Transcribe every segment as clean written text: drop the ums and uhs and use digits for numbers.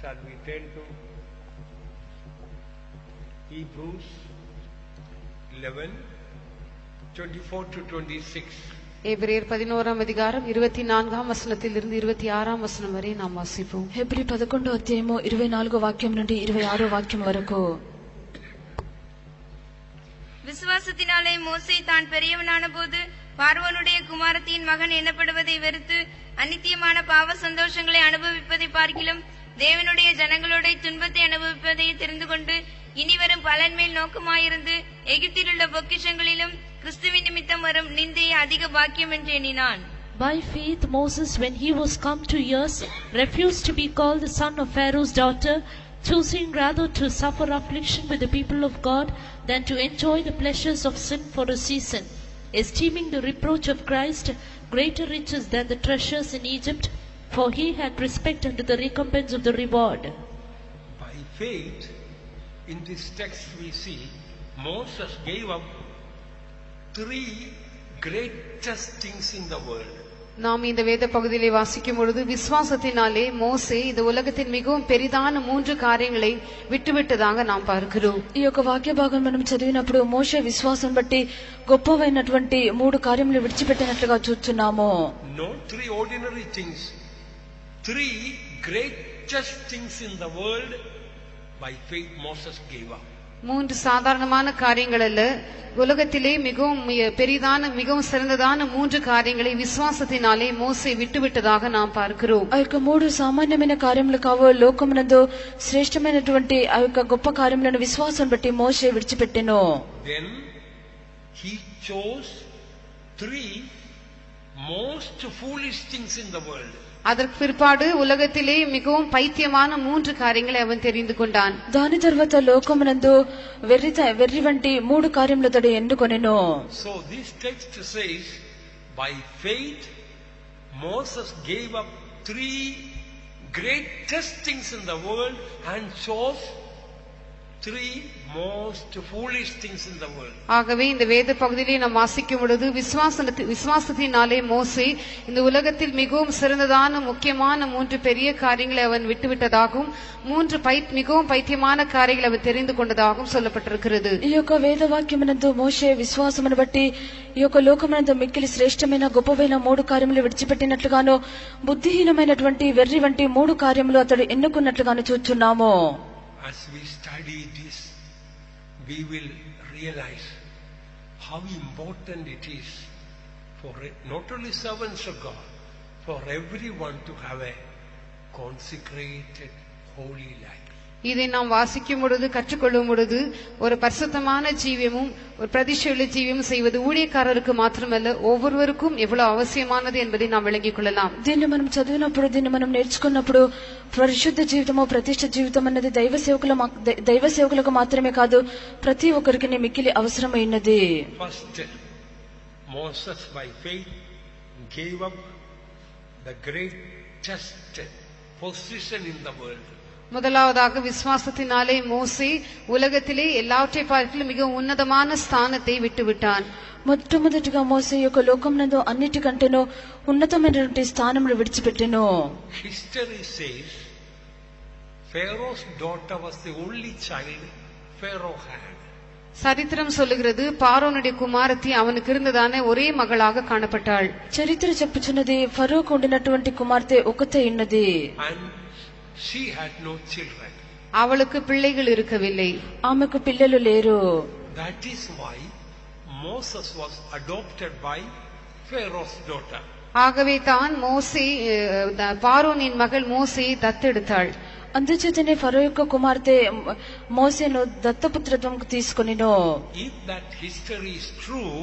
Shall we turn to Hebrews 11:24-26? எபிரேயர் 11ஆம் அதிகாரம் 24ஆம் வசனத்திலிருந்து 26ஆம் వచనం వரை நாம் வாசிப்போம். హెబ్రీ 11వ అధ్యాయము 24వ వాక్యం నుండి 26వ వాక్యం వరకు. விசுவாசத்தினாலே மோசே தான் பெரியவனான போது பார்வோனுடைய குமாரத்தின் மகன் எனப்படுவதை வெறுத்து அநித்தியமான பாவ சந்தோஷங்களை அனுபவிப்பதை பார்க்கிலும் தேவனுடைய ஜனங்களோட துன்பத்தை அனுபவிப்பதை தெரிந்து கொண்டு இனிவரும் பலன் மேல் நோக்கமாயிருந்து எகிப்தில் உள்ள பொக்கிஷங்களிலும் கிறிஸ்துவின் நிமித்தம் வரும் நிந்தையை அதிக பாக்கியம் என்று எண்ணினான். By faith Moses, when he was come to years, refused to be called the son of Pharaoh's daughter, choosing rather to suffer affliction with the people of God than to enjoy the pleasures of sin for a season, esteeming the reproach of Christ greater riches than the treasures in Egypt, for he had respect unto the recompense of the reward. By faith, in this text we see Moses gave up 3 greatest things in the world. நாம் இந்த வேத பகுதியிலே வாசிக்கும் பொழுது விசுவாசத்தினாலே மோசே இந்த உலகத்தின் மிகவும் பெரிதான 3 காரியங்களை விட்டுவிட்டதாக நாம் பார்க்கிறோம். ఈ యొక్క వాక్య భాగం మనం చదివినప్పుడు మోషే విశ్వాసం బట్టి గొప్పవైనటువంటి 3 కార్యములు విడిచిపెట్టినట్లుగా చూస్తున్నాము. Not 3 ordinary things, 3 greatest things in the world. By faith Moses gave up. 3 சாதாரணமான காரியங்கள் அல்ல, உலகத்திலே மிகவும் பெரிதான மிகவும் சிறந்ததான 3 காரியங்களை விசுவாசத்தினாலே மோசே விட்டுவிட்டதாக நாம் பார்க்கிறோம். ఆ యొక్క 3 సామాన్యమైన కార్యములు కావు, లోకమునందు శ్రేష్టమైనటువంటి ఆ యొక్క గొప్ప కార్యములను విశ్వాసం బట్టి మోషే విడిచిపెట్టెను. Then he chose 3 most foolish things in the world. அதற்கு பிற்பாடு உலகத்திலே மிகவும் பைத்தியமான 3 காரியங்களை அவன் தெரிந்து கொண்டான். దాని తర్వాత లోకమునందు వెర్రి వంటి 3 కార్యములు అతడు ఎన్నుకొనెను. So this text says, by faith Moses gave up 3 greatest things in the world and chose 3 most foolish things in the world. ஆகவே இந்த வேத பகுதியிலே நாம் வாசிக்கும் பொழுது விசுவாசத்தினாலே மோசே இந்த உலகத்தில் மிகவும் சிறந்ததான முக்கியமான 3 பெரிய காரியங்களை அவன் விட்டுவிட்டதாகவும் 3 மிகவும் பைத்தியமான காரியங்களை அவன் தெரிந்து கொண்டதாகவும் சொல்லப்பட்டிருக்கிறது. ఈ యొక్క వేద వాక్యమునందు మోషే విశ్వాసమును బట్టి ఈ యొక్క లోకమునందు మిక్కిలి శ్రేష్టమైన గొప్పవైన 3 కార్యములు విడిచిపెట్టినట్లుగాను బుద్ధిహీనమైనటువంటి వెర్రి వంటి 3 కార్యములు అతడు ఎన్నుకున్నట్లుగాను చూస్తున్నాము. As we study this, we will realize how important it is for not only servants of God, for everyone to have a consecrated holy life. இதை நாம் வாசிக்கும் பொழுது கற்றுக்கொள்ளும் பொழுது ஒரு பரிசுத்தமான ஜீவியமும் ஒரு பிரதிஷ்டையுள்ள ஜீவியமும் செய்வது ஊழியக்காரருக்கு மாத்திரமல்ல ஒவ்வொருவருக்கும் எவ்வளவு அவசியமானது என்பதை நாம் விளங்கிக் கொள்ளலாம். దీన్ని మనం చదివినప్పుడు దీన్ని మనం నేర్చుకున్నప్పుడు పరిశుద్ధ జీవితము ప్రతిష్ఠ జీవితం అన్నది దైవ సేవకులకు మాత్రమే కాదు, ప్రతి ఒక్కరికి మిక్కిలి అవసరమైనది. First, Moses by faith gave up the greatest position in the world. முதலாவதாக விசுவாசத்தினாலே மோசே உலகத்திலே எல்லாவற்றை பார்க்கிலும் மிக உன்னதமான ஸ்தானத்தை விட்டுவிட்டான். మొట్టమొదటిగా మోసే యొక్క లోకమునందు అన్నిటికంటేనూ ఉన్నతమైనటువంటి స్థానమును విడిచిపెట్టెను. History says Pharaoh's daughter was the only child Pharaoh had. சரித்திரம் சொல்லுகிறது பார்வோனுடைய குமாரத்தி அவனுக்கு இருந்ததான ஒரே மகளாக காணப்பட்டாள். చరిత్ర చెప్పుచున్నది ఫరోకు ఉండినటువంటి కుమార్తె ఒకతే ఉన్నది. And she had no children. அவளுக்கு பிள்ளைகள் இருக்கவில்லை, ఆమెకు పిల్లలు లేరు. That is why Moses was adopted by Pharaoh's daughter. ஆகவே தான் மோசே பார்வோனின் மகள் மோசேயை தத்தெடுத்தாள். అందుచేతనే ఫరో యొక్క కుమార్తె మోసేను దత్తపుత్రత్వం తీసుకొనిను. If that history is true,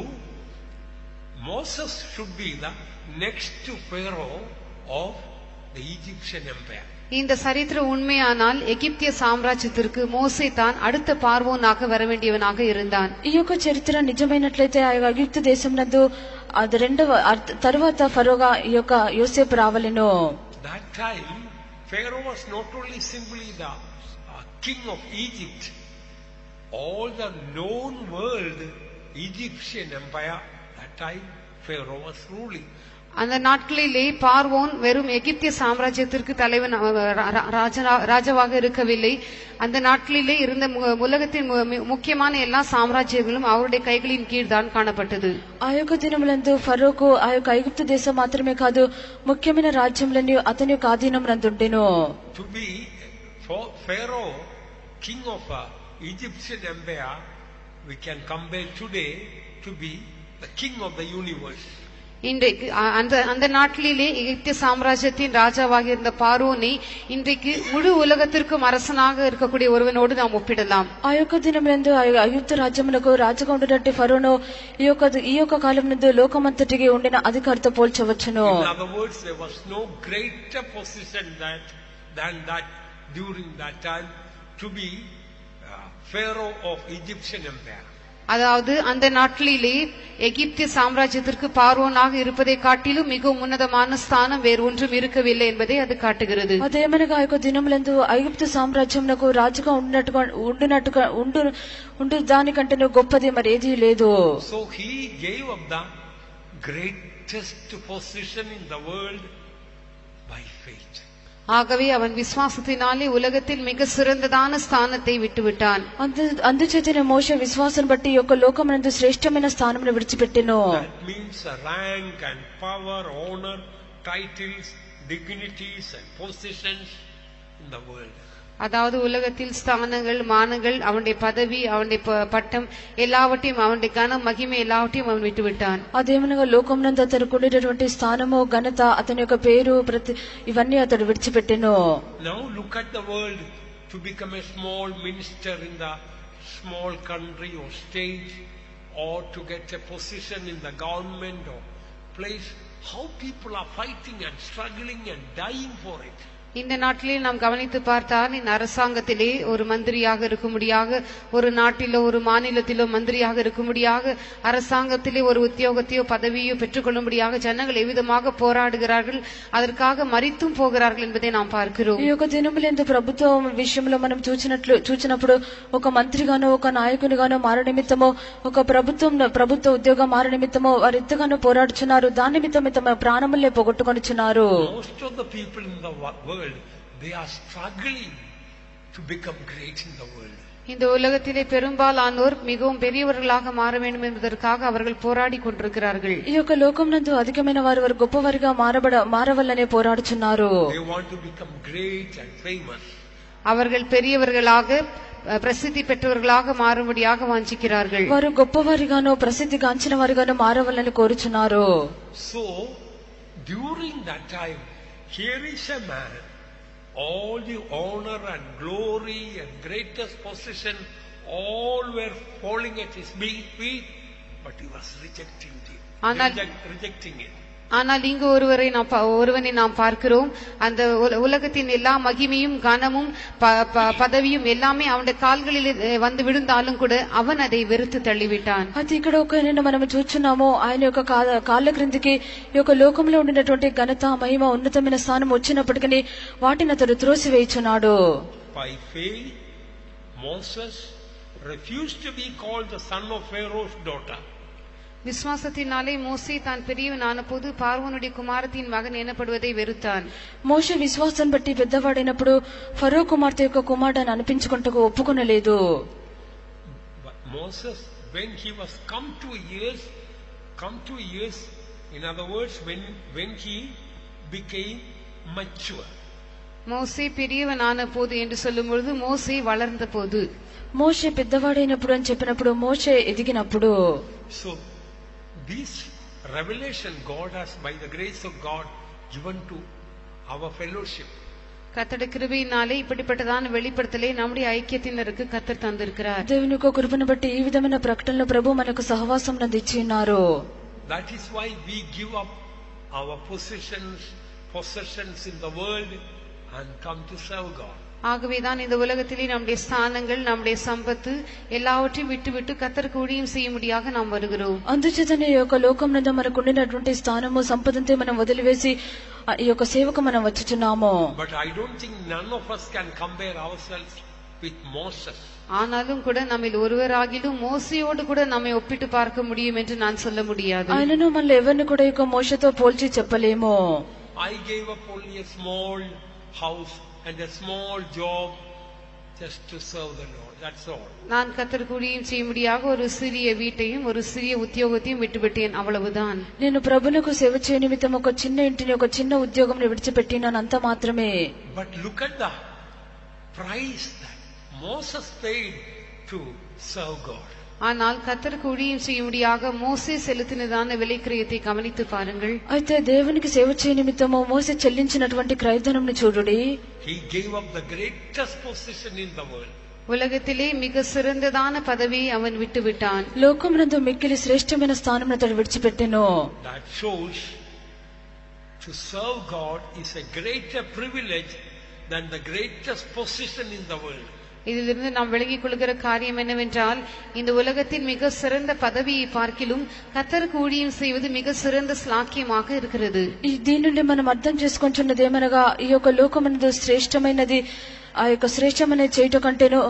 Moses should be the next to Pharaoh of the Egyptian empire. இந்த சரித்திரம் உண்மையானால் எகிப்திய சாம்ராஜ்யத்திற்கு மோசே தான் அடுத்த பார்வோனாக வர வேண்டியவனாக இருந்தான். ఈ యొక్క చరిత్ర నిజమైనట్లయితే ఆ ఎగిప్తు దేశం నందు అది తరువాత ఫరోగా ఈ యొక్క యోసేపు రావలెను. That time Pharaoh was not only simply the king of Egypt, all the known world Egyptian empire, that time Pharaoh was ruling. அந்த நாட்களிலே பார்வோன் வெறும் எகிப்திய சாம்ராஜ்யத்திற்கு தலைவன் ராஜாவாக இருக்கவில்லை. அந்த நாட்களிலே இருந்த உலகத்தின் முக்கியமான எல்லா சாம்ராஜ்யங்களும் அவருடைய கைகளின் கீழ் தான் காணப்பட்டது. ఆ యొక్క దినములందు ఫరోకు ఆ యొక్క ఐగుప్తు దేశం మాత్రమే కాదు, ముఖ్యమైన రాజ్యములన్నీ అతని యొక్క ఆధీనమునందుండెను. To be Pharaoh, king of Egyptian empire, we can compare today to be the king of the universe. இன்றைக்கு அந்த நாட்டிலே எகிப்திய சாம்ராஜ்யத்தின் ராஜாவாக இருந்த பார்வோனை இன்றைக்கு முழு உலகத்திற்கும் அரசனாக இருக்கக்கூடிய ஒருவனோடு நாம் ஒப்பிடலாம். ఆ యొక్క దినములందు ఐగుప్తు రాజ్యమునకు రాజుగా ఉండినట్టు ఫరోను ఈ యొక్క కాలం నందు లోకమంతటికి ఉండిన అధికారితో పోల్చవచ్చును. In other words, there was no greater position than that during that time to be Pharaoh of Egyptian empire. அதாவது அந்த நாட்களிலே எகிப்திய சாம்ராஜ்யத்திற்கு பார்வோனாக இருப்பதை காட்டிலும் மிகவும் உன்னதமான ஸ்தானம் வேறு ஒன்றும் இருக்கவில்லை என்பதை அது காட்டுகிறது. అదేమనగా ఆ యొక్క దినములందు ఐగుప్తు సామ్రాజ్యమునకు రాజుగా ఉండు దానికంటే గొప్పది మరి ఏదీ లేదు. So he gave up the greatest position in the world by faith. ஆகவே அவன் விசுவாசத்தினாலே உலகத்தில் மிக சிறந்ததான ஸ்தானத்தை விட்டுவிட்டான். అందుచేతనే మోషే విశ్వాసం బట్టి ఈ యొక్క లోకమునందు శ్రేష్టమైన స్థానమును విడిచిపెట్టెను. That means rank and power, honor, titles, dignities and positions in the world. அதாவது உலகத்தில் ஸ்தானங்கள், மானங்கள், அவனுடைய பதவி, அவனுடைய பட்டம் எல்லாவற்றையும், அவனுடைய கனம், மகிமை எல்லாவற்றையும் அவன் விட்டுவிட்டான். అదేమనగా లోకమునందు అతనికి ఉండేటువంటి స్థానము, ఘనత, అతని యొక్క పేరు, ఇవన్నీ అతడు విడిచిపెట్టెను. Now look at the world to become a small minister in the small country or state, or to get a position in the government or place. How people are fighting and struggling and dying for it. இந்த நாட்டிலே நாம் கவனித்து பார்த்தால் இந்த அரசாங்கத்திலே ஒரு மந்திரியாக இருக்கும்படியாக, ஒரு நாட்டிலோ ஒரு மாநிலத்திலோ மந்திரியாக இருக்கும்படியாக, அரசாங்கத்திலே ஒரு உத்தியோகத்தையோ பதவியோ பெற்றுக்கொள்ளும்படியாக ஜனங்கள் எவ்விதமாக போராடுகிறார்கள், அதற்காக மரித்தும் போகிறார்கள் என்பதை நாம் பார்க்கிறோம். ఈ యొక్క దినములందు ప్రభుత్వం విషయంలో మనం చూచినప్పుడు ఒక మంత్రిగానో ఒక నాయకునిగానో మారు నిమిత్తమో ఒక ప్రభుత్వ ఉద్యోగం మారు నిమిత్తమో వారు ఎంతగానో పోరాడుచున్నారు. దాని నిమిత్తమే తమ ప్రాణములే పోగొట్టుకొనిచున్నారు. Most of the people in the world, they are struggling to become great in the world. இந்த உலகத்திலே பெரும்பாலானோர் மிகவும் பெரியவர்களாக மாற வேண்டும் என்பதற்காக அவர்கள் போராடி கொண்டிருக்கிறார்கள். ఈ యొక్క లోకమునందు అధికమైన వారు గొప్పవారిగా మారవల్లనే పోరాడుచున్నారు. They want to become great and famous. அவர்கள் பெரியவர்களாக பிரசித்தி பெற்றவர்களாக மாறும்படியாக வாஞ்சிக்கிறார்கள். వారు గొప్పవారిగానో ప్రసిద్ధి గాంచిన వారిగానో మారవల్లని కోరుచున్నారు. So during that time, here is a man, all the honor and glory and greatest position, all were falling at his feet, but he was rejecting it. ஆனால் இங்கு ஒருவனை நாம் பார்க்கிறோம். அந்த உலகத்தின் எல்லா மகிமையும் கனமும் பதவியும் எல்லாமே அவனுடைய கால்களில் வந்து விழுந்தாலும் கூட அவன் அதை வெறுத்து தள்ளிவிட்டான். అది ఇక్కడ ఒక మనం చూస్తున్నాము, ఆయన యొక్క కాళ్ళ క్రిందికి ఈ యొక్క లోకంలో ఉండినటువంటి ఘనత, మహిమ, ఉన్నతమైన స్థానం వచ్చినప్పటికీ వాటిని అతడు త్రోసివేయుచున్నాడు. By faith, Moses refused to be called the son of Pharaoh's daughter. விசுவாசத்தினாலே மோசே தான் பெரியவனான போது பார்வோனுடைய குமாரத்தின் மகன் எனப்படுவதை வெறுத்தான். మోషే విశ్వాసం బట్టి పెద్దవాడైనప్పుడు ఫరో కుమార్తె యొక్క కుమారుడని అనిపించుకుంటకు ఒప్పుకొనలేదు. Moses, when he was come to years, in other words, when he became mature. மோசே பெரியவனான போது என்று சொல்லும் பொழுது மோசே வளர்ந்த போது, మోషే పెద్దవాడైనప్పుడు అని చెప్పినప్పుడు మోషే ఎదిగినప్పుడు. So this revelation God has, by the grace of God, given to our fellowship. கர்த்தருடைய கிருபையினாலே இப்படிப்பட்டதான வெளிப்படுத்தலை நம்முடைய ஐக்கியத்தினருக்கு கர்த்தர் தந்திருக்கிறார். దేవుని యొక్క కృపను బట్టి ఈ విధమైన ప్రకటనలు ప్రభు మనకు సహవాసం నందించి ఉన్నారు. That is why we give up our possessions in the world and come to serve God. ஆகவேதான் இந்த உலகத்திலே நம்முடைய ஸ்தானங்கள், நம்முடைய சம்பத்து எல்லாவற்றையும் விட்டு கர்த்தருக்கு ஊழியம் செய்யும்படியாக நாம் வருகிறோம். అందుచేతనే ఈ యొక్క లోకం నందు మనకు ఉండినటువంటి స్థానము, సంపదంతే మనం వదిలివేసి ఈ యొక్క సేవకు మనం వచ్చుచున్నాము. But I don't think none of us can compare ourselves with Moses. ஆனாலும் கூட நம்மில் ஒருவராகிலும் மோசேயோடு கூட நம்மை ஒப்பிட்டு பார்க்க முடியும் என்று நான் சொல்ல முடியாது. ఆయనను మనల్ని ఎవరిని కూడా ఇక మోషేతో పోల్చి చెప్పలేము. I gave up only a small house and a small job just to serve the Lord. That's all. நான் கர்த்தருக்கு ஊழியம் செய்யும்படியாக ஒரு சிறிய வீட்டையும் ஒரு சிறிய உத்தியோகத்தையும் விட்டுவிட்டேன், அவ்வளவுதான். నేను ప్రభువునకు సేవ చేయ నిమిత్తం ఒక చిన్న ఇంటిని ఒక చిన్న ఉద్యోగంని విడిచిపెట్టినాను, అంత మాత్రమే. But look at the price that Moses paid to serve God. ஆனால் கர்த்தருக்கு ஊழியம் செய்யும்படியாக மோசே செலுத்தினதான விலைக்கிரயத்தை கவனித்து பாருங்கள். అయితే దేవునికి సేవ చేయ నిమిత్తము మోసే చెల్లించినటువంటి క్రయధనంని చూడుడి. He gave up the greatest position in the world. உலகத்திலே மிக சிறந்ததான பதவியை அவன் விட்டுவிட்டான். లోకమునందు మిక్కిలి శ్రేష్టమైన స్థానమును అతడు విడిచిపెట్టెను. That shows to serve God is a greater privilege than the greatest position in the world. இதிலிருந்து நாம் விளங்கிக் கொள்கிற காரியம் என்னவென்றால், இந்த உலகத்தின் மிக சிறந்த பதவியை பார்க்கிலும் கர்த்தருக்கு ஊழியம் செய்வது மிக சிறந்த ஸ்லாக்கியமாக இருக்கிறது. దీని నుండి మనం అర్థం చేసుకుంటున్నది ఏమనగా, ఈ యొక్క లోకమునందు శ్రేష్టమైనది ఆ యొక్క శ్రేష్టమైన చేయట కంటేనో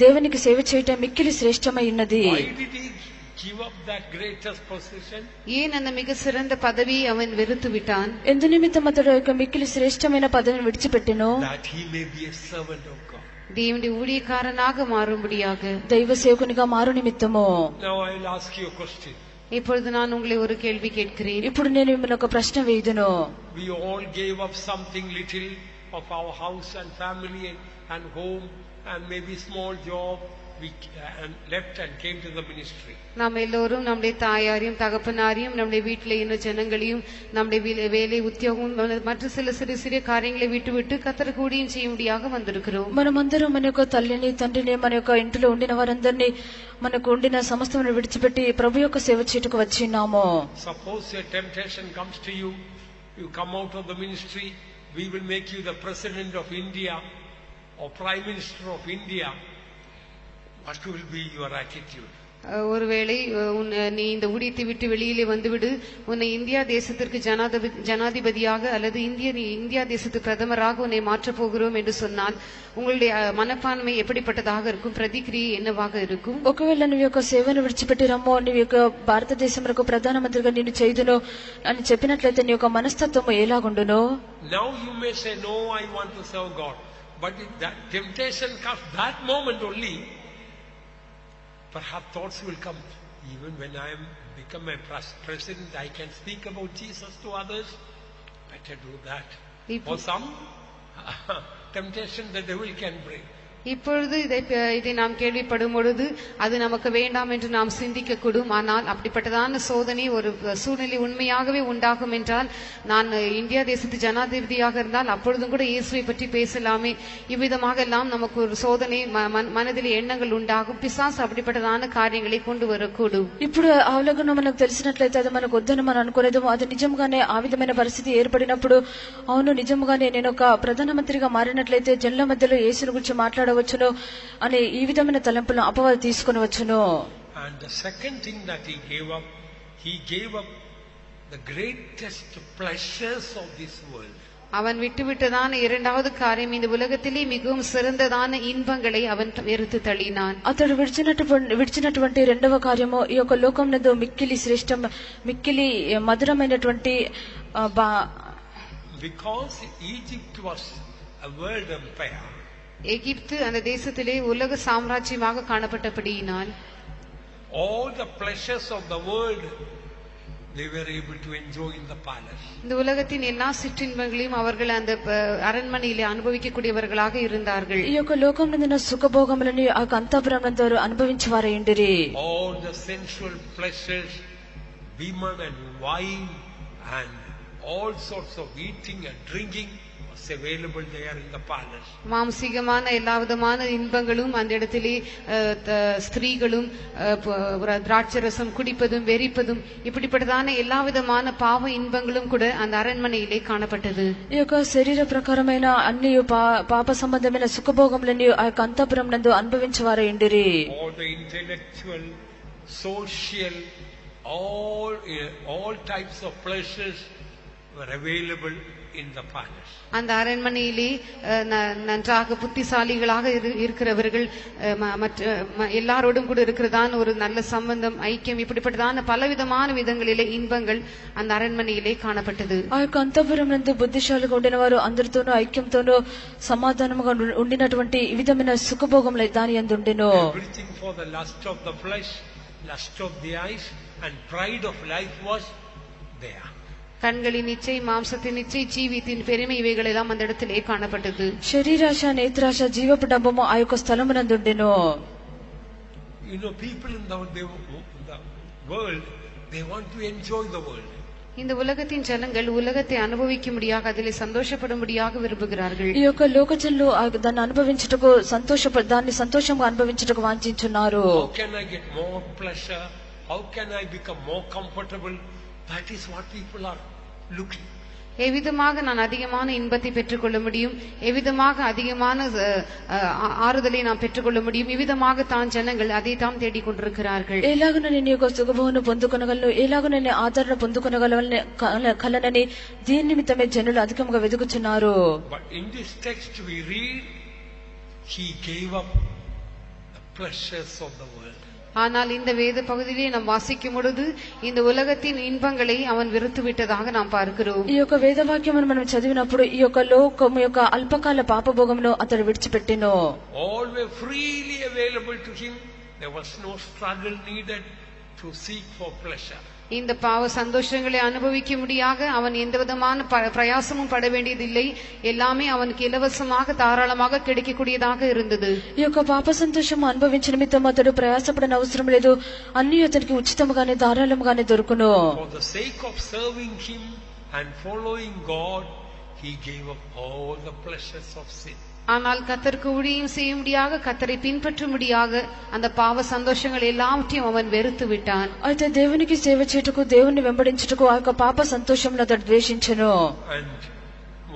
దేవునికి సేవ చేయటం మిక్కిలి శ్రేష్టమైనది. Why did he give up that greatest position? ஏன் அந்த மிக சிறந்த பதவியை அவன் வெறுத்து விட்டான்? ఎందు నిమిత్తం అతడు యొక్క మిక్కిలి శ్రేష్టమైన పదవిని విడిచిపెట్టెను? That he may be a servant of God. தேவனுடைய ஊழியக்காரனாக மாறும்படியாக, దైవ సేవకునిగా మారు నిమిత్తము. Now I will ask you a question. இப்பொழுது நான் உங்களை ஒரு கேள்வி கேட்கிறேன். ఇప్పుడు నేను మిమ్మల్ని ఒక ప్రశ్న వేయుదును. We all gave up something little of our house and family and home and maybe small job, and left and came to the ministry. நாம் எல்லோரும் நம்முடைய தாயாரையும் தகப்பனாரையும் நம்முடைய வீட்டில் இன்னும் ஜனங்களையும் நம்முடைய வேலை உத்தியோகம் மற்ற சில சிறு சிறிய காரியங்களை விட்டுவிட்டு கர்த்தருக்கு ஊழியம் செய்யும்படியாக வந்திருக்கிறோம். మనమందరం మన యొక్క తల్లిని తండ్రిని మన యొక్క ఇంటిలో ఉండిన వారందరినీ మనకు ఉండిన సమస్తమును విడిచిపెట్టి ప్రభు యొక్క సేవ చేయుటకు వచ్చినాము. Suppose a temptation comes to you, you come out of the ministry, we will make you the president of India or prime minister of India. What will be your attitude? ஒருவேளை நீ இந்த ஊழியத்தை விட்டு வெளியிலே வந்துவிடு, உன்னை இந்தியா தேசத்திற்கு ஜனாதிபதியாக அல்லது இந்தியா தேசத்து பிரதமராக உன்னை மாற்றப் போகிறோம் என்று சொன்னால் உங்களுடைய மனப்பான்மை எப்படிப்பட்டதாக இருக்கும்? பிரதிக்ரியை என்னவாக இருக்கும்? ఒకవేళ నువ్వు యొక్క సేవను విడిచిపెట్టి రమ్మో, నీ యొక్క భారతదేశంలో ప్రధానమంత్రిగా నిన్ను చేయుదును అని చెప్పినట్లయితే నీ యొక్క మనస్తత్వము ఎలాగుండును? Now you may say, no, I want to serve God. But if that temptation comes that moment only, perhaps thoughts will come. Even when I am become a president, I can speak about Jesus to others. Better do that. Or some temptation the devil can bring. இப்பொழுது இதை நாம் கேள்விப்படும் பொழுது அது நமக்கு வேண்டாம் என்று நாம் சிந்திக்க கூடும். ஆனால் அப்படிப்பட்டதான சோதனை ஒரு சூழ்நிலை உண்மையாகவே உண்டாகும் என்றால், நான் இந்தியா தேசத்து ஜனாதிபதியாக இருந்தால் அப்பொழுதும் கூட இயேசுவை பற்றி பேசலாமே, இவ்விதமாக எல்லாம் நமக்கு ஒரு சோதனை மனதில் எண்ணங்கள் உண்டாகும். பிசாசு அப்படிப்பட்டதான காரியங்களை கொண்டு வரக்கூடும். ఇప్పుడు అవలోకనం మనకు తెలిసినట్లయితే అది మనకు వద్దని మనం అనుకోలేదు. అది నిజంగానే ఆ విధమైన పరిస్థితి ఏర్పడినప్పుడు, అవును నిజంగానే నేను ఒక ప్రధానమంత్రిగా మారినట్లయితే జనుల మధ్యలో యేసుని గురించి మాట్లాడవచ్చును అని ఈ విధమైన తలంపులను అపవాది తీసుకొని వచ్చును. And the second thing that he gave up the greatest pleasures of this world. அவன் விட்டுவிட்டதான இரண்டாவது காரியம், இந்த உலகத்திலே மிகவும் சிறந்ததான இன்பங்களை அவன் வெறுத்து தள்ளினான். అతడు విడిచినటువంటి రెండవ కార్యము ఈ యొక్క లోకమునందు మిక్కిలి శ్రేష్టం మిక్కిలి మధురమైనటువంటి Because Egypt was a world empire. எகிப்து அந்த தேசத்திலே உலக சாம்ராஜ்யமாக காணப்பட்டபடியினால் all the pleasures of the world they were able to enjoy in the palace. இந்த உலகத்தின் எல்லா சிற்றின்பங்களையும் அவர்கள் அந்த அரண்மனையிலே அனுபவிக்கக்கூடியவர்களாக இருந்தார்கள். ఈ యొక్క లోకమునందున సుఖభోగములని ఆ అంతఃపురమునందు అనుభవించువారయుండిరి. All the sensual pleasures, women and wine and all sorts of eating and drinking was available there in the palace. மாம்சீகமான எல்லா விதமான இன்பங்களும் அந்த இடத்திலே ஸ்திரீகளும் திராட்சரசம் குடிப்பதும் வெறிப்பதும் இப்படிப்பட்டதான எல்லா விதமான பாவ இன்பங்களும் கூட அந்த அரண்மனையிலே காணப்பட்டது. ఈ యొక్క శరీర ప్రకారమైన అన్ని పాప సంబంధమైన సుఖభోగములని ఆ యొక్క అంతఃపురం నందు అనుభవించువారయుండిరి. All the intellectual, social, all types of pleasures were available in the palace. அந்த அரண்மனையிலே நன்றாக புத்திசாலிகளாக இருக்கிறவர்கள் எல்லாரோடும் கூட இருக்கிறதான ஒரு நல்ல சம்பந்தம், ஐக்கியம், இப்படிப்பட்டதான பலவிதமான விதங்களிலே இன்பங்கள் அந்த அரண்மனையிலே காணப்பட்டது. ఆ యొక్క అంతఃపురం నందు బుద్ధిశాలిగా ఉండిన వారు అందరితోనూ ఐక్యంతోనూ సమాధానముగా ఉండినటువంటి ఈ విధమైన సుఖభోగములు దాని యందు ఉండెను. Everything for the lust of the flesh, lust of the eyes and pride of life was there. கண்களின் இச்சை, மாம்சத்தின் இச்சை, ஜீவித்தின் பெருமை, இவைகள் எல்லாம் அந்த இடத்திலே காணப்பட்டது. శరీరాశ, నేత్రాశ, జీవపు డంబము ఆ యొక్క స్థలమునందు ఉండెను. You know, people in the world, they want to enjoy the world. இந்த உலகத்தின் ஜனங்கள் உலகத்தை அனுபவிக்கும்படியாக, அதிலே சந்தோஷப்படும்படியாக விரும்புகிறார்கள். ఈ యొక్క లోకజనులు దాన్ని అనుభవించుటకు దాన్ని సంతోషంగా అనుభవించుటకు వాంఛించున్నారు. How can I get more pleasure? How can I become more comfortable? That is what people are looking. எவ்விதமாக நான் அதிகமான இன்பத்தை பெற்றுக்கொள்ள முடியும், எவ்விதமாக அதிகமான ஆறுதலை நாம் பெற்றுக்கொள்ள முடியும், இவ்விதமாக தான் ஜனங்கள் அதை தான் தேடிக்கொண்டிருக்கிறார்கள். ఎలాగన నేను యొక్క సుఖభోగను పొందుకొనగలను, ఎలాగ నేను ఆదరణ పొందుకొనగలనని దీని నిమిత్తమే జనులు అధికంగా వెతుకుచున్నారు. But in this text we read, he gave up the pleasures of the world. ஆனால் இந்த வேத பகுதியிலே நாம் வாசிக்கும் பொழுது இந்த உலகத்தின் இன்பங்களை அவன் வெறுத்து விட்டதாக நாம் பார்க்கிறோம். ఈ యొక్క వేదవాక్యమును మనం చదివినప్పుడు ఈ యొక్క లోకము యొక్క అల్పకాల పాపభోగమును అతడు విడిచిపెట్టెను. All were freely available to him. There was no struggle needed to seek for pleasure. இந்த பாவ சந்தோஷங்களை அனுபவிக்கும்படியாக அவன் எந்த விதமான பிரயாசமும் பட வேண்டியதில்லை. எல்லாமே அவனுக்கு இலவசமாக தாராளமாக கிடைக்கக்கூடியதாக இருந்தது. ఈ యొక్క పాప సంతోషం అనుభవించిన నిమిత్తం అతడు ప్రయాసపడన అవసరం లేదు. అన్ని అతనికి ఉచితంగానే ధారాళంగానే దొరుకును. For the sake of serving him and following God, he gave up all the pleasures of sin. ஆனால் கர்த்தருக்கு ஊழியம் செய்யும்படியாக, கர்த்தரை பின்பற்றும்படியாக அந்த பாவ சந்தோஷங்கள் எல்லாவற்றையும் அவன் வெறுத்து விட்டான். అయితే దేవునికి సేవ చేయుటకు, దేవుని వెంబడించుటకు ఆ యొక్క పాప సంతోషమును అతడు ద్వేషించెను. And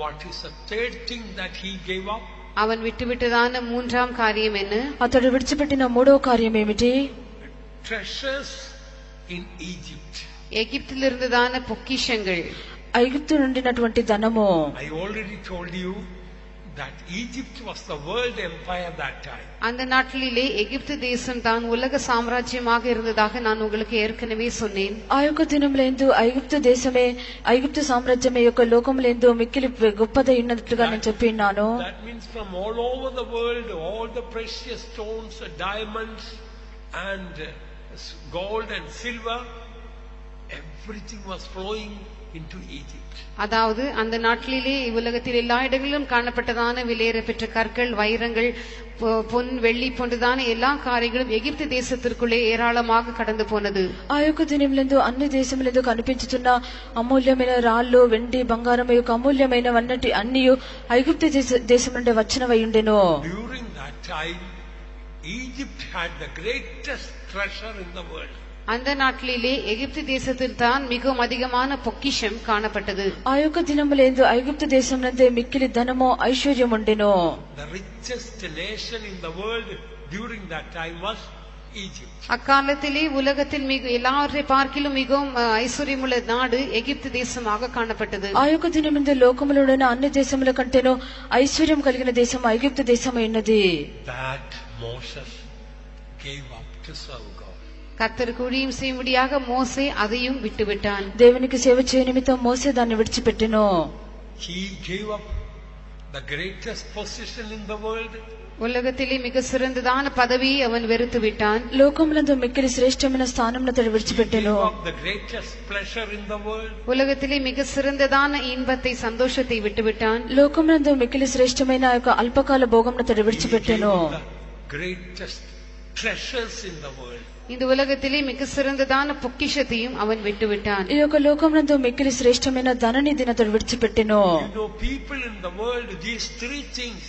what is the third thing that he gave up? அவன் விட்டுவிட்டதான மூன்றாம் காரியம் என்ன? అతడు విడిచిపెట్టిన మూడవ కార్యం ఏమిటి? Treasures in Egypt. எகிப்தில் இருந்ததான பொக்கிஷங்கள், ఐగుప్తు నుండినటువంటి ధనము. I already told you that Egypt was the world empire that time. அந்த நாட்களிலே எகிப்து தேசம் தான் உலக சாம்ராஜ்யமாக இருந்ததாக நான் உங்களுக்கு ஏற்கனவே சொன்னேன். ఆ యొక్క దినములందు ఐగుప్తు దేశమే, ఐగుప్తు సామ్రాజ్యమే యొక్క లోకములందు మిక్కిలి గొప్పదై ఉన్నట్లుగా నేను చెప్పినాను. That means from all over the world, all the precious stones, diamonds and gold and silver, everything was flowing into Egypt. அதாவது அந்த நாட்களிலே உலகத்தில் எல்லா இடங்களிலும் காணப்பட்டதான விலையேற பெற்ற கற்கள், வைரங்கள், பொன், வெள்ளி போன்றதான எல்லா காரியங்களும் எகிப்து தேசத்திற்குள்ளே ஏராளமாக கடந்து போனது. ఆ యొక్క దినములందు అన్ని దేశములందు కనిపించుతున్న అమూల్యమైన రాళ్ళు, వెండి, బంగారం యొక్క అమూల్యమైనవన్నటి అన్ని ఐగుప్తు దేశం నుండి వచ్చినవై ఉండెను. During that time, Egypt had the greatest treasure in the world. அந்த நாட்களிலே எகிப்து தேசத்தில் தான் மிகவும் அதிகமான பொக்கிஷம் காணப்பட்டது. ఆ యొక్క దినములందు ఐగుప్తు దేశమునందే మిక్కిలి ధనము, ఐశ్వర్యం ఉండెను. The richest nation in the world during that time was Egypt. அக்காலத்திலே உலகத்தில் எல்லாவற்றை பார்க்கிலும் மிகவும் ஐஸ்வர்யமுள்ள நாடு எகிப்து தேசமாக காணப்பட்டது. ఆ యొక్క దినముందు లోకములోని అన్ని దేశముల కంటేనూ ఐశ్వర్యం కలిగిన దేశం ఐగుప్తు దేశమై ఉన్నది. That Moses gave up to serve God. கர்த்தருக்கு ஊழியம் செய்யும்படியாக மோசே அதையும் விட்டுவிட்டான். దేవునికి సేవ చేయ నిమిత్తం మోసే దాన్ని విడిచిపెట్టెను. He gave up the greatest position in the world. உலகத்திலே மிக சிறந்ததான பதவியை அவன் வெறுத்து விட்டான். లోకములందు మిక్కిలి శ్రేష్టమైన స్థానమును అతడు He విడిచిపెట్టెను. gave up the greatest pleasure in the world. உலகத்திலே மிக சிறந்ததான இன்பத்தை, சந்தோஷத்தை விட்டுவிட்டான். లోకమునందు మిక్కిలి శ్రేష్టమైన ఆ యొక్క అల్పకాల భోగమును అతడు He gave విడిచిపెట్టెను. up the greatest treasures in the world. இந்த உலகத்திலே மிக சிறந்ததான பொக்கிஷத்தையும் அவன் விட்டுவிட்டான். ఈ యొక్క లోకమునందు మిక్కిలి శ్రేష్టమైన ధననిధిని అతడు విడిచిపెట్టెను. You know, people in the world, these three things,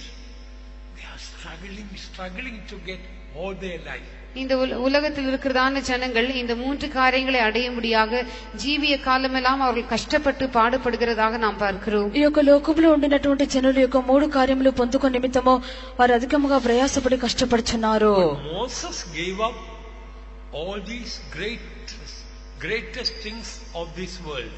they are struggling to get all their life. இந்த உலகத்தில் இருக்கிறதான ஜனங்கள் இந்த மூன்று காரியங்களை அடையும்படியாக ஜீவிய காலமெல்லாம் அவர்கள் கஷ்டப்பட்டு பாடுபடுகிறதாக நாம் பார்க்கிறோம். ఈ యొక్క లోకంలో ఉండినటువంటి జనుల యొక్క మూడు కార్యములు పొందుకునే నిమిత్తము వారు అధికముగా ప్రయాసపడి కష్టపడుచున్నారు. Moses gave up all these greatest things of this world.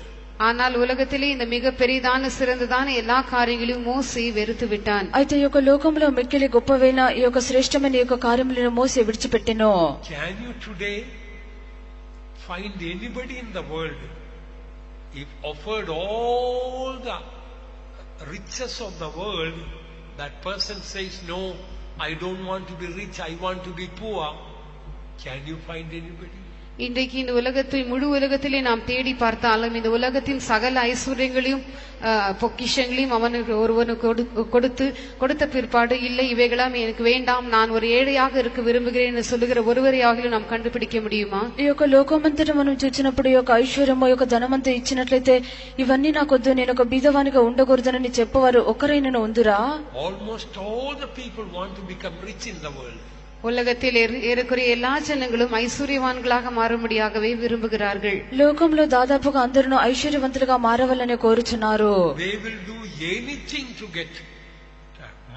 ஆனால் ఉలగతిலே இந்த மிக பெரிதான சிறந்ததான எல்லா కార్యங்களையும் మోసే వెరుతు విட்டான். అయితే ఈ యొక్క లోకంలో మిక్కిలి గొప్పవైన ఈ యొక్క శ్రేష్టమైన ఈ యొక్క కార్యములను మోసే విడిచిపెట్టెను. Can you today find anybody in the world if offered all the riches of the world, that person says, no, I don't want to be rich, I want to be poor? Can you find anybody? இன்றைக்கு இந்த உலகத்தில் முழு உலகத்திலே நாம் தேடி பார்த்தாலும் இந்த உலகத்தின் சகல ஐஸ்வர்யங்களையும் பொக்கிஷங்களையும் அவனுக்கு ஒருவனுக்கு கொடுத்த பிற்பாடு இல்லை இவைகளாம் எனக்கு வேண்டாம், நான் ஒரு ஏழையாக இருக்க விரும்புகிறேன் என்று சொல்லுகிற ஒருவரையாகிலும் நாம் కనిపెట్టిక முடியுமா? ఈ యొక్క లోకమంతటా మనం చూసినప్పుడు ఈ యొక్క ఐశ్వర్యము ఈ యొక్క ధనమంతా ఇచ్చినట్లయితే ఇవన్నీ నాకొద్దు, నేను ఒక బీదవానిగా ఉండకూడదని చెప్పేవారు ఒకరైనా ఉందిరా? Almost all the people want to become rich in the world. உலகத்தில் ஏறக்குறைய எல்லா ஜனங்களும் ஐஸ்வர்யவான்களாக மாறும்படியாகவே விரும்புகிறார்கள். లోకంలో దాదాపుగా అందరూ ఐశ్వర్యవంతులుగా మారవాలని కోరుచున్నారు. They will do anything to get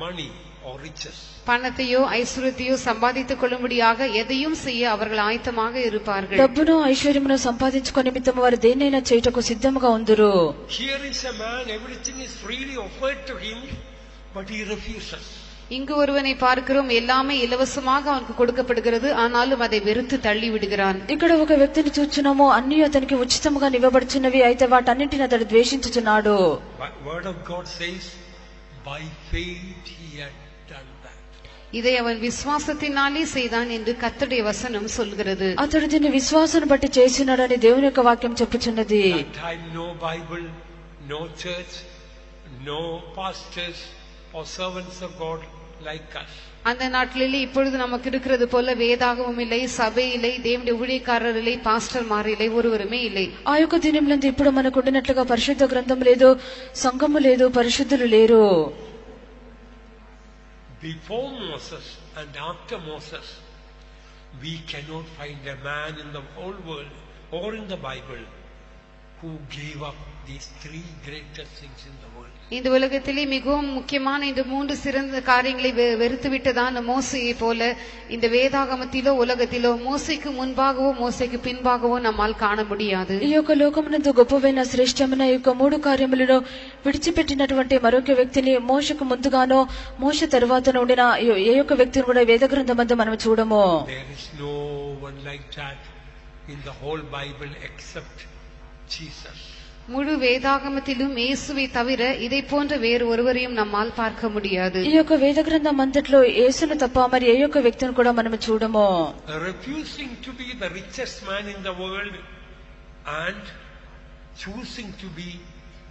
money or riches. பணத்தையோ ஐஸ்வர்யத்தையோ சம்பாதித்துக் கொள்ளும்படியாக எதையும் செய்ய அவர்கள் ஆயத்தமாக இருப்பார்கள். డబ్బును ఐశ్వర్యమును సంపాదించుకునే నిమిత్తం వారు దేన్నైనా చేయుటకు సిద్ధంగా ఉందురు. Here is a man, everything is freely offered to him, but he refuses. இங்கு ஒருவனை பார்க்கிறோம், எல்லாமே இலவசமாக அவனுக்கு கொடுக்கப்படுகிறது, ஆனாலும் அதை வெறுத்து தள்ளி விடுகிறான். ఇక్కడ ఒక వ్యక్తిని చూచున్నాము, అన్ని అతనికి ఉచితంగా ఇవ్వబడుచున్నవి, అయితే వాటన్నిటిని అతడు ద్వేషించుచున్నాడు. Word of God says, by faith he had done that. இதை அவன் விசுவாசத்தினாலே செய்தான் என்று கர்த்தருடைய வசனம் சொல்கிறது. అతడు దీన్ని విశ్వాసాన్ని బట్టి చేసినాడని దేవుని యొక్క వాక్యం చెప్పుచున్నది. That time no Bible, no church, no pastors or servants of God like us. அந்த நாட்களிலே இப்பொழுது நமக்கு இருக்கிறது போல வேதாகமும் இல்லை, சபை இல்லை, தேவனுடைய ஊழியக்காரர் இல்லை, பாஸ்டர்மார் இல்லை, ஒருவருமே இல்லை. ఆ యొక్క దినములందు ఇప్పుడు మనకు ఉండినట్లుగా పరిశుద్ధ గ్రంథం లేదు, సంఘము లేదు, పరిశుద్ధులు లేరు. Before Moses and after Moses, we cannot find a man in the whole world or in the Bible who gave up these three greatest things in the world. இந்த உலகத்திலே மிகவும் முக்கியமான இந்த மூன்று சிறந்த காரியங்களை வெறுத்து விட்டதான மோசையை போல இந்த வேதாகமத்திலோ உலகத்திலோ மோசைக்கு முன்பாகவோ மோசைக்கு பின்பாகவோ நம்மால் காண முடியாது. ఈ యొక్క లోకమునందు గొప్పవైన శ్రేష్టమైన ఈ యొక్క మూడు కార్యములను విడిచిపెట్టినటువంటి మరొక వ్యక్తిని మోషకు ముందుగానో మోష తరువాతనో ఉండిన ఏ యొక్క వ్యక్తిని కూడా వేద గ్రంథమందు మనం చూడము. There is no one like that in the whole Bible except Jesus. முழு வேதாகமத்திலும் இயேசுவை தவிர இதை போன்ற வேறு ஒருவரையும் நம்மால் பார்க்க முடியாது. ఈ యొక్క వేద గ్రంథం అంతట్లో యేసును తప్ప మరి ఏ యొక్క వ్యక్తిని కూడా మనం చూడము. Refusing to be the richest man in the world and choosing to be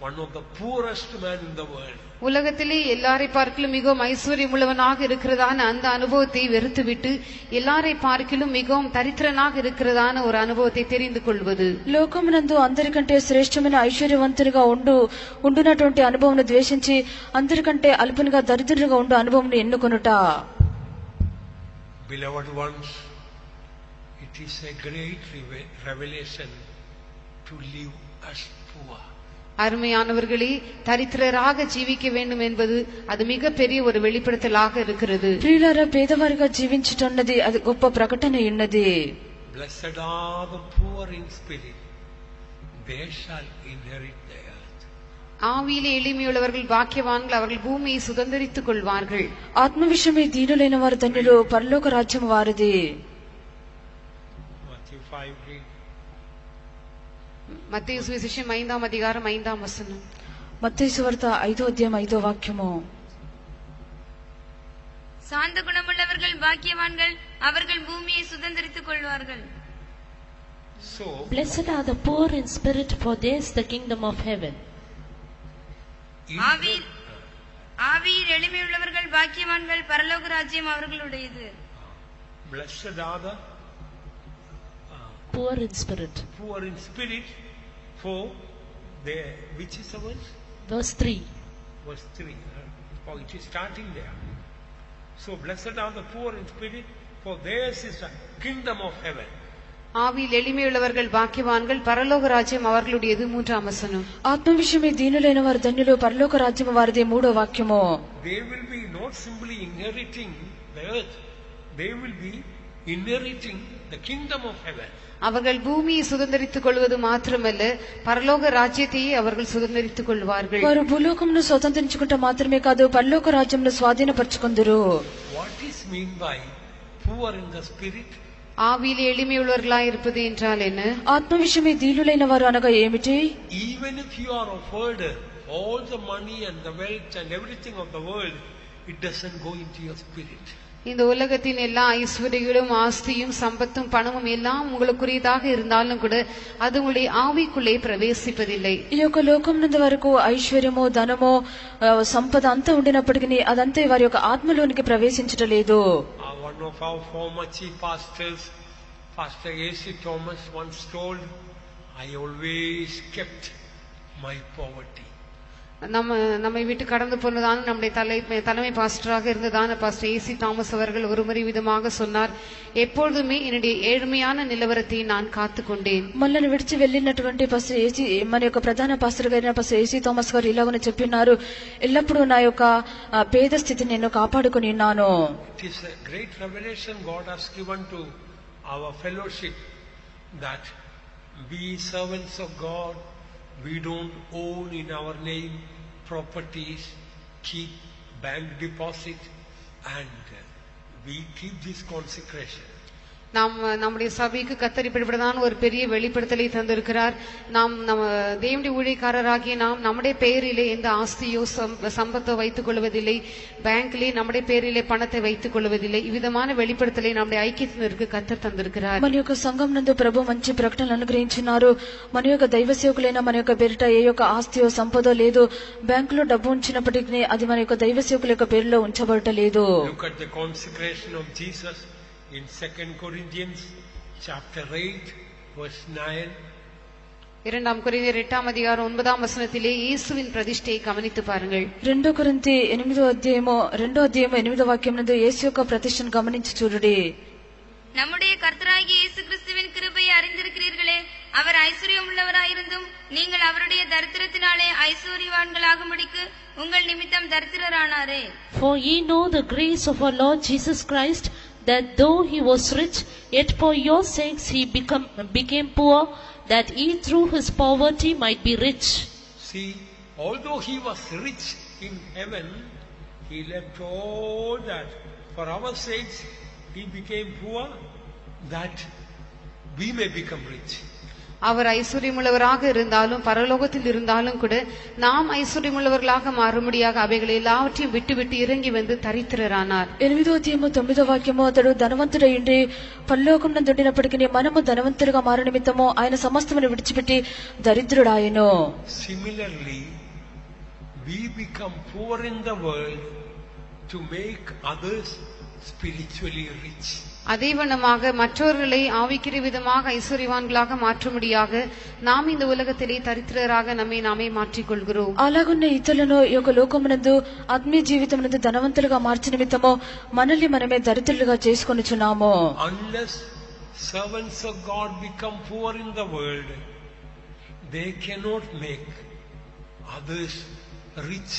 one of the poorest man in the world. உலகத்திலே எல்லாரை பார்க்கிலும் மிகவும் ஐஸ்வர்யம் உள்ளவனாக இருக்கிறதான அந்த அனுபவத்தை வெறுத்துவிட்டு எல்லாரை பார்க்கிலும் மிகவும் தரித்திரனாக இருக்கிறதான ஒரு அனுபவத்தை தெரிந்து கொள்வது. లోకమునందు అందరికంటే శ్రేష్టమైన ఐశ్వర్యవంతునిగా ఉండునటువంటి అనుభవం ద్వేషించి అందరికంటే అల్పునిగా దరిద్రునిగా ఉండు అనుభవం ఎన్నుకొనుట. Beloved ones, it is a great revelation to live as poor. அருமையானவர்களே, தரித்திரராக ஜீவிக்க வேண்டும் என்பது அது மிக பெரிய ஒரு வெளிப்படுத்தலாக இருக்கிறது. ప్రియులారా, పేదవారిగా జీవించుటన్నది అది గొప్ప ప్రకటన ఉన్నది. Blessed are the poor in spirit, they shall inherit the earth. ஆவியிலே எளிமையுள்ளவர்கள் பாக்கியவான்கள், அவர்கள் பூமியை சுதந்தரித்துக் கொள்வார்கள். ఆత్మ విషయమై దీనులైన వారు ధన్యులు, పరలోక రాజ్యం వారిది. మత్తయి సువిశేషం 5వ అధ్యాయం 5వ వచనం. మత్తయి సువార్త 5వ అధ్యాయం 5వ వాక్యము. சாந்த குணமுள்ளவர்கள் பாக்கியவான்கள், அவர்கள் பூமியை சுதந்தரித்துக் கொள்வார்கள். So, Blessed are the poor in spirit, for theirs the kingdom of heaven. ஆவியில் எளிமையுள்ளவர்கள் பாக்கியவான்கள், பரலோக ராஜ்யம் அவர்களுடையது. Blessed are the Poor in spirit. poor in spirit, for they, which is the verse? Verse 3. Verse 3. Oh, it is starting there. So, blessed are the poor in spirit, for theirs is the kingdom of heaven. ஆவியில் எளிமையுள்ளவர்கள் பாக்கியவான்கள், பரலோக ராஜ்யம் அவர்களுடையது. 3వ వచనం. ఆత్మ విషయమై దీనులైన వారు ధన్యులు, పరలోక రాజ్యం వారిది. 3వ వాక్యము. They will be not simply inheriting the earth, they will be inheriting the kingdom of heaven. அவர்கள் பூமியை சுதந்தரித்துக் கொள்வது மாத்திரமல்ல, பரலோக ராஜ்யத்தையே அவர்கள் சுதந்தரித்துக் கொள்வார்கள். వారు భూలోకమును స్వతంత్రించుకుంటే మాత్రమే కాదు, పరలోక రాజ్యమును స్వాధీనపరచుకొందురు. What is mean by poor in the spirit? ஆவியிலே எளிமையுள்ளவர்களாய் இருப்பது என்றால் என்ன? ఆత్మ విషయమే దీనులైన వారు అనగా ఏమిటి? Even if you are offered all the money and the wealth and everything of the world, it doesn't go into your spirit. இந்த உலகத்தின் எல்லா ஐஸ்வர்யங்களும் ஆஸ்தியும் சம்பத்தும் பணமும் எல்லாம் உங்களுக்குரியதாக இருந்தாலும் கூட அது உங்களுடைய ஆவிக்குள்ளே பிரவேசிப்பதில்லை. ఈ యొక్క లోకం నందు వరకు ఐశ్వర్యమో ధనమో సంపద అంతా ఉండినప్పటికీ అదంతా వారి యొక్క ఆత్మలోనికి ప్రవేశించటలేదు. One of our former chief pastors, Pastor A.C. Thomas, once told, I always kept my poverty. நம்மை விட்டு கடந்து போனதான நம்முடைய தலைமை பாஸ்டராக இருந்ததான பாஸ்டர் ஏசி தாமஸ் அவர்கள் ஒருமுறை விதமாக சொன்னார், எப்பொழுதுமே என்னுடைய ஏழ்மையான நிலவரத்தை நான் காத்துக்கொண்டேன். మనల్ని విడిచి వెళ్ళినటువంటి పాస్టర్ ఏసీ, మన యొక్క ప్రధాన పాస్టర్ గారైన పాస్టర్ ఏసీ థామస్ గారు ఇలాగనే చెప్పినారు, ఎల్లప్పుడూ నా యొక్క పేద స్థితిని నేను కాపాడుకొని ఉన్నాను. It is a great revelation God has given to our fellowship that we servants of God, we don't own in our name properties, keep bank deposit, and we keep this consecration. நாம் நம்முடைய சபைக்கு கர்த்தர் இப்படிப்பட்டதான ஒரு பெரிய வெளிப்படுத்தலை தந்திருக்கிறார். நாம் நம்ம தேவனுடைய ஊழியக்காரராகிய நாம் நம்முடைய பெயரிலே எந்த ஆஸ்தியோ சம்பத்தோ வைத்துக் கொள்வதில்லை, பேங்க்லே நம்முடைய பெயரிலே பணத்தை வைத்துக் கொள்வதில்லை. இவ்விதமான வெளிப்படுத்தலை நம்முடைய ஐக்கியத்தினருக்கு கர்த்தர் தந்திருக்கிறார். మన యొక్క సంఘం నందు ప్రభు మంచి ప్రకటనలు అనుగ్రహించినారు. మన యొక్క దైవ సేవకులైన మన యొక్క పేరిట ఏ యొక్క ఆస్తియో సంపదో లేదు, బ్యాంకులో డబ్బు ఉంచినప్పటికీ అది మన యొక్క దైవ సేవకుల యొక్క పేరులో ఉంచబడలేదు. Look at the consecration of Jesus in 2 Corinthians chapter 8 verse 9. 2 கொரிந்தியர் 8ஆம் அதிகாரம் 9ஆம் வசனத்திலே இயேசுவின் பிரதிஷ்டையை கவனித்து பாருங்கள். 2 కొరింథీ 8వ అధ్యాయము 8వ వాక్యం నందు యేసు యొక్క ప్రతిష్టను గమనించి చూడండి. நம்முடைய கர்த்தராகிய இயேசு கிறிஸ்துவின் கிருபையை அறிந்திருக்கிறீர்களே, அவர் ஐஸ்வர்யம் உள்ளவராயிருந்தும் நீங்கள் அவருடைய தரித்திரத்தினாலே ஐஸ்வர்யவான்களாகும்படிக்கு உங்கள் நிமித்தம் தரித்திரரானாரே. For ye know the grace of our Lord Jesus Christ, that though he was rich, yet for your sakes he became poor, that ye through his poverty might be rich. See, although he was rich in heaven, he left all that. For our sakes he became poor, that we may become rich. அவர் ஐஸ்வர்யமுள்ளவராக இருந்தாலும் பரலோகத்தில் இருந்தாலும் கூட நாம் ஐஸ்வர்யமுள்ளவர்களாக மாறும்படியாக அவைகளை எல்லாவற்றையும் விட்டு இறங்கி வந்து தரித்திரரானார். 8వ అధ్యాయము 9వ వాక్యము, అతడు ధనవంతుడైండి పరలోకం నందు ఉండినప్పటికీ మనము ధనవంతులుగా మారు నిమిత్తము ఆయన సమస్తమును విడిచిపెట్టి దరిద్రుడాయెను. Similarly, we become poor in the world to make others spiritually rich. அதே வண்ணமாக மற்றவர்களை ஆவிக்கிற விதமாக ஐஸ்வர்யவான்களாக மாற்றும்படியாக நாம் இந்த உலகத்திலே தரித்திரராக நம்மை நாமே மாற்றிக்கொள்கிறோம். అలాగున్న ఇతరులను ఈ యొక్క లోకమునందు ఆత్మీయ జీవితమునందు ధనవంతులుగా మార్చి నిమిత్తము మనల్ని మనమే దరిద్రులుగా చేసుకొనుచున్నాము. Unless servants of God become poor in the world, they cannot make others rich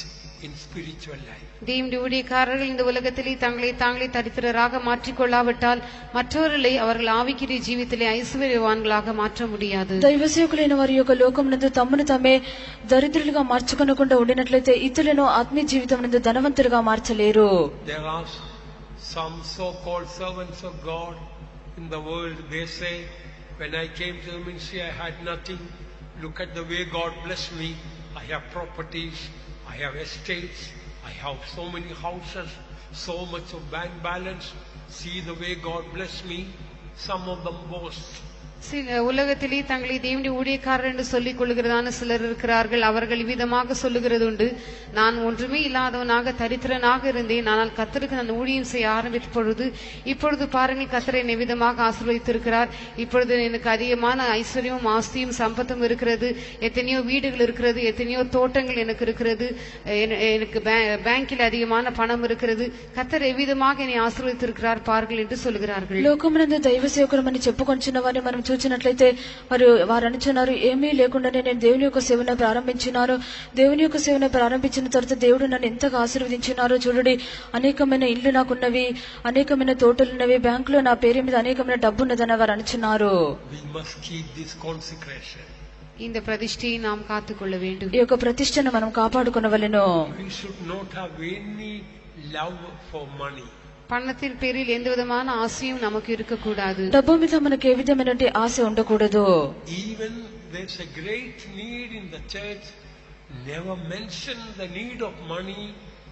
in spiritual life. தேவனுடைய ஊழியக்காரர்கள் இந்த உலகத்திலே தங்களை தாங்களே தரித்திரராக மாற்றிக்கொள்ளாவிட்டால் மற்றவர்களை அவர்கள் ஆவிக்குரிய ஜீவிதத்திலே ஐஸ்வர்யவான்களாக மாற்ற முடியாது. దైవ సేవకులైన వారి యొక్క లోకమునందు తమను తామే దరిద్రులుగా మార్చుకొనకుండా ఉండినట్లయితే ఇతరులను ఆత్మీయ జీవితమునందు ధనవంతులుగా మార్చలేరు. There are some so-called servants of God in the world. They say, when I came to the ministry I had nothing. Look at the way God blessed me. I have properties, I have estates, I have so many houses, so much of bank balance. See the way God blessed me. Some of them boast. உலகத்திலே தங்களை தேவனுடைய ஊழியக்காரர் என்று சொல்லிக் கொள்கிறதான சிலர் இருக்கிறார்கள். அவர்கள் விதமாக சொல்லுகிறது உண்டு, நான் ஒன்றுமே இல்லாதவனாக தரித்திரனாக இருந்தேன், ஆனால் கர்த்தருக்கு நான் ஊழியம் செய்ய ஆரம்பித்த பொழுது இப்பொழுது பாருங்கள் கர்த்தரை என்னை விதமாக ஆசீர்வதித்திருக்கிறார். இப்பொழுது எனக்கு அதிகமான ஐஸ்வர்யமும் ஆஸ்தியும் சம்பத்தும் இருக்கிறது, எத்தனையோ வீடுகள் இருக்கிறது, எத்தனையோ தோட்டங்கள் எனக்கு இருக்கிறது, எனக்கு பேங்கில் அதிகமான பணம் இருக்கிறது, கர்த்தர் எவ்விதமாக என்னை ஆசீர்வதித்திருக்கிறார் பாருங்கள் என்று சொல்கிறார்கள். లోకమునందు దైవ సేవకులమని చెప్పుకొంచున్న వారిని మనం చూచినట్లయితే వారు అనుచున్నారు, ఏమీ లేకుండానే నేను దేవుని యొక్క సేవను ప్రారంభించినాను. దేవుని యొక్క సేవను ప్రారంభించిన తర్వాత దేవుడు నన్ను ఎంతగా ఆశీర్వదించినారో చూడండి. అనేకమైన ఇళ్లు నాకున్నవి, అనేకమైన తోటలున్నవి, బ్యాంకులో నా పేరు మీద అనేకమైన డబ్బు ఉన్నదని వారు అనుచున్నారు. இந்த பிரதிஷ்டையை நாம் காத்துக்கொள்ள வேண்டும். ఈ యొక్క ప్రతిష్టను మనం కాపాడుకొనవలెను. பணத்தின் பேரில் எந்த விதமான ஆசையும் நமக்கு இருக்கக்கூடாது. డబ్బు మీద మనకు ఏ విధమైన ఆశ ఉండకూడదు. Even there's a great need in the church, never mention the need of money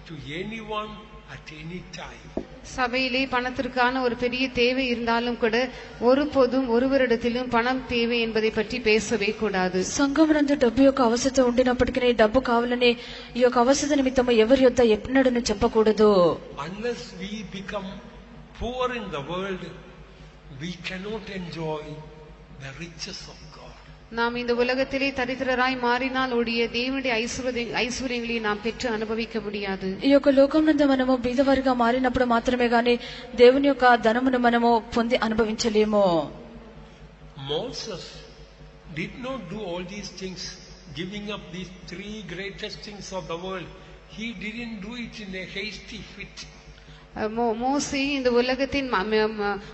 to anyone at any time. சபையிலே பணத்திற்கான ஒரு பெரிய தேவை இருந்தாலும் கூட ஒருபோதும் ஒருவரிடத்திலும் பணம் தேவை என்பதை பற்றி பேசவே கூடாது. సంఘమునందు డబ్బు యొక్క అవసరత ఉండినప్పటికీ డబ్బు కావాలని ఈ యొక్క అవసరత నిమిత్తము ఎవరి యొద్ద ఎన్నడూ చెప్పకూడదు. Unless we become poor in the world, we cannot enjoy the riches of God. நாம் இந்த உலகத்திலே தரித்திரராய் மாறினால் ஒழிய தேவனுடைய ஐஸ்வர்யங்களை நாம் பெற்று அனுபவிக்க முடியாது. ఈ యొక్క లోకమునందు మనము బీదవారిగా మారినప్పుడు మాత్రమే గాని దేవుని యొక్క ధనమును మనము పొంది అనుభవించలేము. Moses did not do all these things, giving up these three greatest things of the world. He didn't do it in a hasty fit. மோசே இந்த உலகத்தின்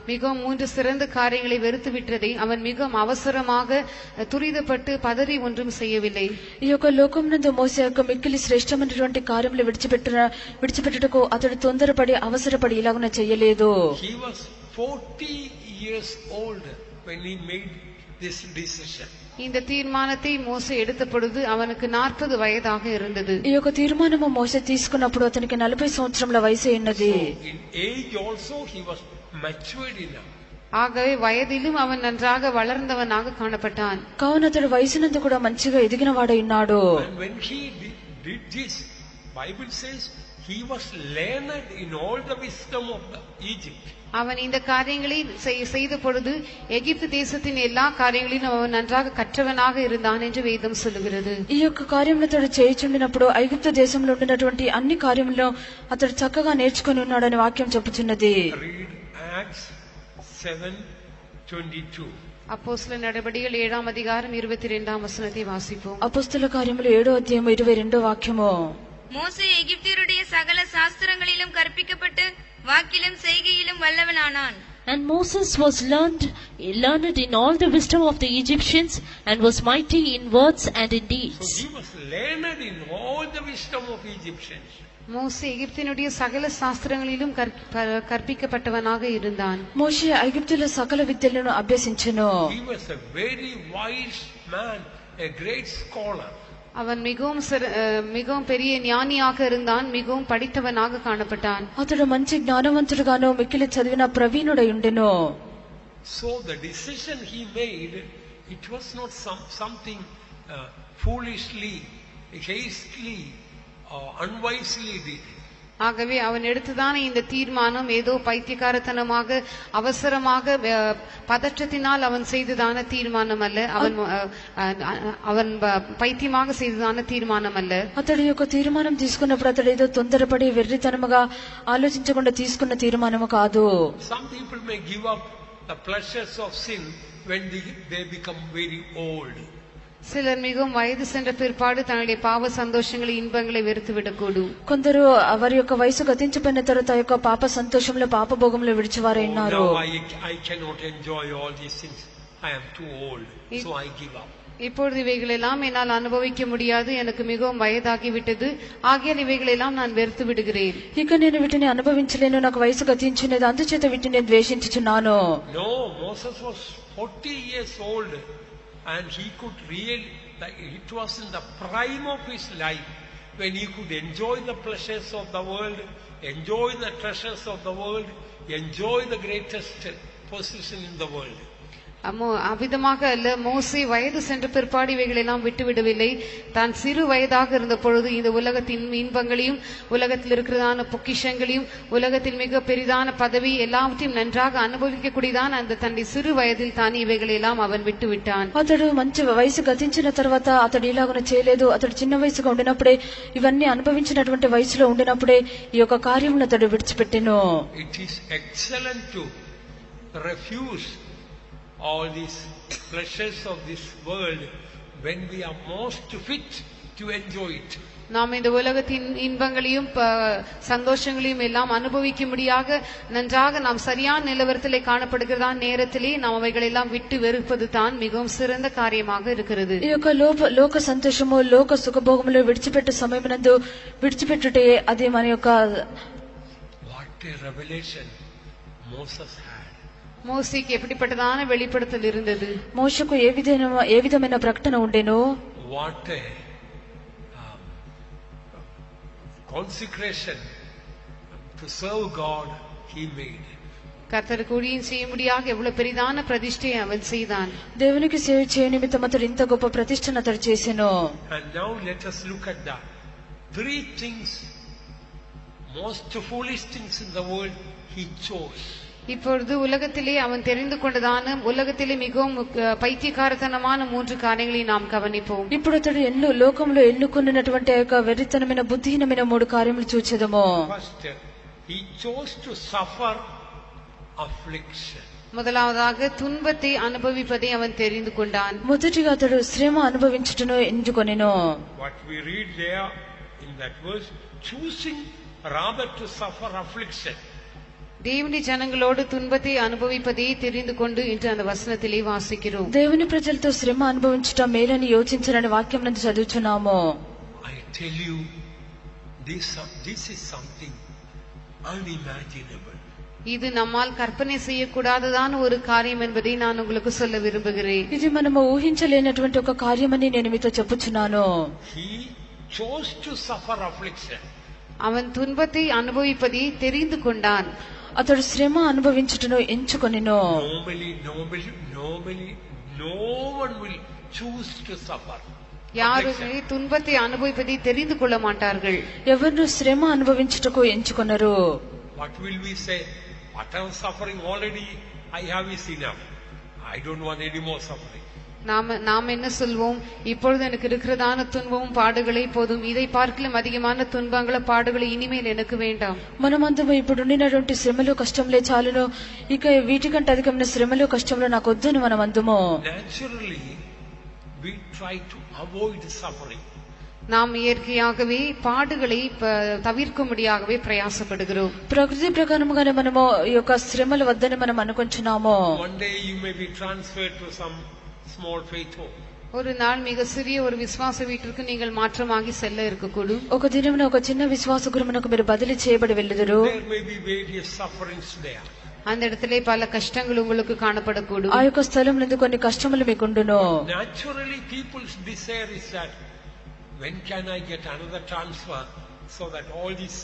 மிகவும் 3 சிறந்த காரியங்களை வெறுத்து விட்டதை அவன் மிகவும் அவசரமாக துரிதப்பட்டு பதறி ஒன்றும் செய்யவில்லை. ఈ యొక్క లోకమునందు మోసే యొక్క మిక్కిలి శ్రేష్టమైనటువంటి కార్యములు విడిచిపెట్టుటకు అతడు తొందరపడి అవసరపడి ఇలాగున చేయలేదు. He was 40 years old when he made this decision. இந்த தீர்மானத்தை மோசே எடுத்த பொழுது அவனுக்கு 40 வயதாக இருந்தது. ఈ యొక్క తీర్మానము మోసే తీసుకున్నప్పుడు అతనికి 40 సంవత్సరముల వయసు ఉన్నది. In age also he was matured enough. ஆகவே வயதிலும் அவன் நன்றாக வளர்ந்தவனாக காணப்பட்டான். కావున అతడు వయసునందు కూడా మంచిగా ఎదిగిన వాడై ఉన్నాడు. And when he did this, Bible says he was learned in all the wisdom of Egypt. அவன் இந்த காரியங்களை செய்த பொழுது எகிப்து தேசத்தின் எல்லா காரியங்களிலும் அவன் நன்றாக கற்றவனாக இருந்தான் என்று வேதம் சொல்லுகிறது. ఈ యొక్క కార్యములు అతడు చేయుచుండినప్పుడు ఐగుప్తు దేశంలో ఉండినటువంటి అన్ని కార్యములను అతడు చక్కగా నేర్చుకుని ఉన్నాడని వాక్యం చెప్పుచున్నది. அப்போஸ்தலர் நடபடிகள் 7ஆம் அதிகாரம் 22ஆம் வசனத்தை வாசிப்போம். అపోస్తల కార్యములు 7వ అధ్యాయం 22వ వాక్యము. மோசே எகிப்தியருடைய சகல சாஸ்திரங்களிலும் கற்பிக்கப்பட்டு வாக்கிலும் செய்கையிலும் வல்லவனானான். And Moses was learned in all the wisdom of the Egyptians and was mighty in words and in deeds. So he was learned in all the wisdom of Egyptians. மோசே எகிப்தினுடைய சகல சாஸ்திரங்களிலும் கற்பிக்கப்பட்டவனாக இருந்தான். మోషే ఐగుప్తుల సకల విద్యలను అభ్యసించెను. He was a very wise man, a great scholar. அவன் மிகவும் பெரிய ஞானியாக இருந்தான், மிகவும் படித்தவனாக காணப்பட்டான். అతడు మంచి జ్ఞానవంతుడుగాను మిక్కిలి చదివిన ప్రవీణుడై ఉండెను. So the decision he made, it was not something foolishly, hastily or unwisely did. ஆகவே அவன் எடுத்ததான இந்த தீர்மானம் ஏதோ பைத்தியக்காரத்தனமாக அவசரமாக பதற்றத்தினால் அவன் செய்ததான தீர்மானம் அல்ல. அவன் பைத்தியமாக செய்ததான தீர்மானம் அல்ல. అతడి యొక్క తీర్మానం తీసుకున్నప్పుడు అతడు ఏదో తొందరపడి వెర్రితనముగా ఆలోచించకుండా తీసుకున్న తీర్మానము కాదు. Some people may give up the pleasures of sin when they become very old. சிலர் மிகவும் வயது சென்ற பிற்பாடு தன்னுடைய பாவ சந்தோஷங்களை இன்பங்களை வெறுத்து விடக்கூடும். కొందరు వారి యొక్క వయసు గతించిపోయిన తర్వాత యొక్క పాప సంతోషంలో పాప భోగంలో విడిచివారై ఉన్నారు. I cannot enjoy all these things. I am too old, so I give up. இப்பொழுது இவைகளெல்லாம் என்னால் அனுபவிக்க முடியாது, எனக்கு மிகவும் வயதாகிவிட்டது, ஆகியால் இவைகளெல்லாம் நான் வெறுத்து விடுகிறேன். ఇక నేను వీటిని అనుభవించలేను, నాకు వయసు గతించినది, అందుచేత వీటిని నేను ద్వేషించుచున్నాను. No, Moses was 40 years old. And he could it was in the prime of his life when he could enjoy the pleasures of the world, enjoy the treasures of the world, enjoy the greatest position in the world. அவ்விதமாக அல்ல, மோசே வயது சென்ற பிற்பாடு இவைகளை எல்லாம் விட்டுவிடவில்லை. தான் சிறு வயதாக இருந்த பொழுது இந்த உலகத்தின் இன்பங்களையும் உலகத்தில் இருக்கிறதான பொக்கிஷங்களையும் உலகத்தில் மிக பெரிதான பதவி எல்லாவற்றையும் நன்றாக அனுபவிக்கக்கூடியதான் அந்த தன்னுடைய சிறு வயதில் தான் இவைகளை எல்லாம் அவன் விட்டுவிட்டான். అతడు మంచి వయసు గతించిన తర్వాత అతడు ఇలాగనే చేయలేదు. అతడు చిన్న వయసుగా ఉండినప్పుడే ఇవన్నీ అనుభవించినటువంటి వయసులో ఉండినప్పుడే ఈ యొక్క కార్యమును అతడు విడిచిపెట్టెను. It is excellent to refuse all these pleasures of this world when we are most fit to enjoy it. நாம் இந்த உலகத்தின் இன்பங்களையும் சந்தோஷங்களையும் எல்லாம் அனுபவிக்கும்படியாக நன்றாக நாம் சரியான நிலவரத்திலே காணப்படுகிறதா நேரத்திலே நாம் அவைகளெல்லாம் விட்டு வெறுப்பது தான் மிகவும் சிறந்த காரியமாக இருக்கிறது. ఈ యొక్క లోక సంతోషము లోక సుఖభోగములు విడిచిపెట్టే సమయమునందు విడిచిపెట్టుటే అది మన యొక్క What a revelation Moses had. மோசேக்கு எப்படிப்பட்டதான வெளிப்படுத்தல் இருந்தது. మోషకు ఏ విధమైన ప్రకటన ఉండెనో. What a consecration to serve God he made. கர்த்தருக்கு ஊழியம் செய்யும்படியாக எவ்வளவு பெரிதான பிரதிஷ்டை அவன் செய்தான். దేవునికి సేవ చేయ నిమిత్తం అతడు ఇంత గొప్ప ప్రతిష్టను అతడు చేసెను. And now let us look at the three things, most foolish things in the world he chose. இப்பொழுது உலகத்திலே அவன் தெரிந்து கொண்டதான உலகத்திலே மிகவும் பைத்தியக்காரத்தனமான 3 காரியங்களை நாம் கவனிப்போம். ఇప్పుడు అతడు లోకంలో ఎన్నుకున్నటువంటి యొక్క వెర్రితనమైన బుద్ధిహీనమైన 3 కార్యములు చూచెదము. First, he chose to suffer affliction. முதலாவதாக துன்பத்தை அனுபவிப்பதை அவன் தெரிந்து கொண்டான். మొదటిగా అతడు శ్రమ అనుభవించుటను ఎంచుకొనెను. What we read there in that verse, choosing rather to suffer affliction. దేవుని జనங்களோடு துன்பத்தை அனுபவிப்பதை தெரிந்து கொண்டு இன்று அந்த వచనத்திலே వాసిக்கிறோம். దేవుని ప్రజలతో శ్రమ అనుభవించుట మేలని యోచించరని వాక్యం నందు చదువుచున్నాము. I tell you, this is something unimaginable. இது நம்மால் கற்பனை செய்யக்கூடாததான ஒரு காரியம் என்பதை நான் உங்களுக்கு சொல்ல விரும்புகிறேன். ఇది మనము ఊహించలేనటువంటి ఒక కార్యమని నేను మీతో చెప్పుచున్నాను. He chose to suffer affliction. அவன் துன்பத்தை அனுபவிப்பதை தெரிந்து கொண்டான். అతడు శ్రమ అనుభవించుటను ఎంచుకొనెను. Normally, no one will choose to suffer. யாருமே துன்பத்தை அனுபவிப்பதை தெரிந்து கொள்ள மாட்டார்கள். ఎవరు శ్రమ అనుభవించుటకు ఎంచుకొనరు. What will we say? What I am suffering already, I have is enough. I don't want any more suffering. நாம் என்ன சொல்வோம்? இப்பொழுது எனக்கு இருக்கிறதான துன்பமும் பாடுகளே போதும், இதை பார்க்கலும் அதிகமான துன்பங்களை பாடுகளை இனிமேல் எனக்கு வேண்டாம். మనమందరం ఇప్పుడు ఉండినటువంటి శ్రమలు కష్టములే చాలును, ఇక వీటికంటే అధికమైన శ్రమలు కష్టములు నాకు వద్దని మనం అందము. Naturally, we try to avoid suffering. நாம் இயற்கையாகவே பாடுகளை தவிர்க்கும்படியாகவே பிரயாசப்படுகிறோம். ప్రకృతి ప్రకారముగానే మనము ఈ యొక్క శ్రమలు వద్దని మనం అనుకుంటున్నాము. One day you may be transferred to some small faith home. ஒரு நாள் மிக சிறிய ஒரு விசுவாச வீட்டிற்கு நீங்கள் மாற்றமாகி செல்ல இருக்கக்கூடும். ఒక దినమున ఒక చిన్న విశ్వాస గృహమునకు మీరు బదిలీ చేయబడి వెళ్ళుదురు. There may be various sufferings there. அந்த இடத்திலே பல கஷ்டங்கள் உங்களுக்கு காணப்படக்கூடும். ఆ యొక్క స్థలమునందు కొన్ని కష్టములు మీకుండును. Naturally, people's desire is that when can I get another transfer so that all these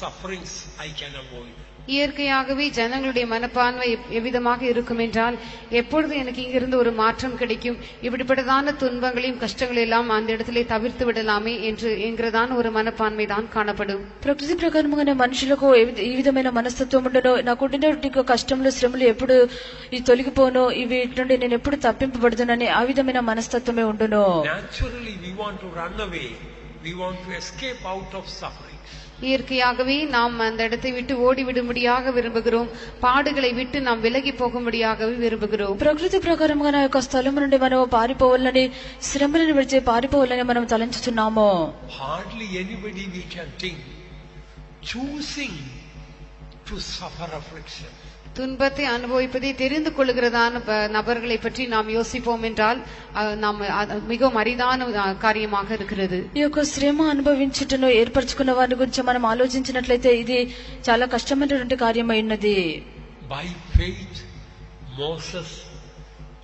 sufferings I can avoid. இயற்கையாகவே ஜனங்களுடைய மனப்பான்மை எவ்விதமாக இருக்கும் என்றால், எப்பொழுது எனக்கு இங்கிருந்து ஒரு மாற்றம் கிடைக்கும், இப்படிப்பட்டதான துன்பங்களையும் கஷ்டங்களையும் எல்லாம் அந்த இடத்திலே தவிர்த்து விடலாமே என்கிறதான ஒரு மனப்பான்மை தான் காணப்படும். ప్రకృతి ప్రకారముగానే మనుషులకు ఈ విధమైన మనస్తత్వం ఉండను. నాకుండినటువంటి కష్టములు శ్రమలు ఎప్పుడు ఈ తొలగిపోను, వీటి నుండి నేను ఎప్పుడు తప్పింపబడుతునని ఆ విధమైన మనస్తత్వమే ఉండును. Naturally, we want to run away. We want to escape out of suffering. இயற்கையாகவே நாம் அந்த இடத்தை விட்டு ஓடிவிடும்படியாக விரும்புகிறோம். பாடுகளை விட்டு நாம் விலகி போகும்படியாகவே விரும்புகிறோம். ప్రకృతి ప్రకారంగా ఆ యొక్క స్థలం నుండి మనం పారిపోవాలని, శ్రమలను విడిచి పారిపోవాలని మనం తలంచుతున్నాము. Hardly anybody we can think choosing to suffer affliction. துன்பத்தை அனுபவிப்பதை தெரிந்து கொள்கிறதான நபர்களை பற்றி நாம் யோசிப்போம் என்றால் நாம் மிகவும் அரிதான காரியமாக இருக்கிறது. ఈ యొక్క శ్రమ అనుభవించుటను ఏర్పరచుకున్న వారి గురించి మనం ఆలోచించినట్లయితే ఇది చాలా కష్టమైనటువంటి కార్యమై ఉన్నది. By faith, Moses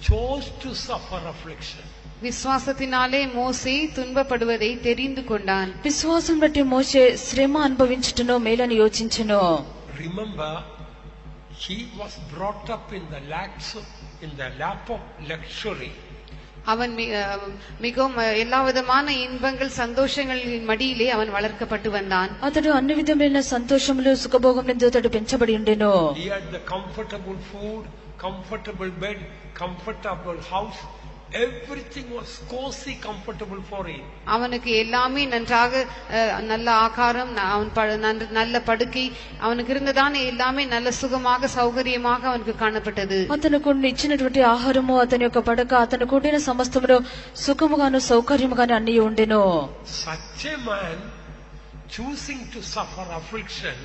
chose to suffer affliction. விசுவாசத்தினாலே மோசே துன்பப்படுவதை தெரிந்து கொண்டான். విశ్వాసం బట్టి మోషే శ్రమ అనుభవించుటను మేలని యోచించెను. Remember, he was brought up in the lap of luxury. அவன் மிகவும் எல்லா விதமான இன்பங்கள் சந்தோஷங்களின் மடியிலே அவன் வளர்க்கப்பட்டு வந்தான். అతడు అన్ని విధమైన సంతోషములు సుఖభోగములందు అతడు పెంచబడి ఉండెను. He had the comfortable food, comfortable bed, comfortable house, Everything was cozy, comfortable for him. அவனுக்கு எல்லாமே நன்றாக நல்ல ஆகாரம், நல்ல படுக்கை அவனுக்கு இருந்ததான எல்லாமே நல்ல சுகமாக సౌకర్యமாக அவனுக்கு కాణపட்டது. అతనికి ఇచ్చినటువంటి ఆహారము, అతని యొక్క పడక, అతనికి ఉండిన సమస్తమును సుఖముగాను సౌకర్యముగాను అన్ని ఉండెను. Such a man choosing to suffer affliction,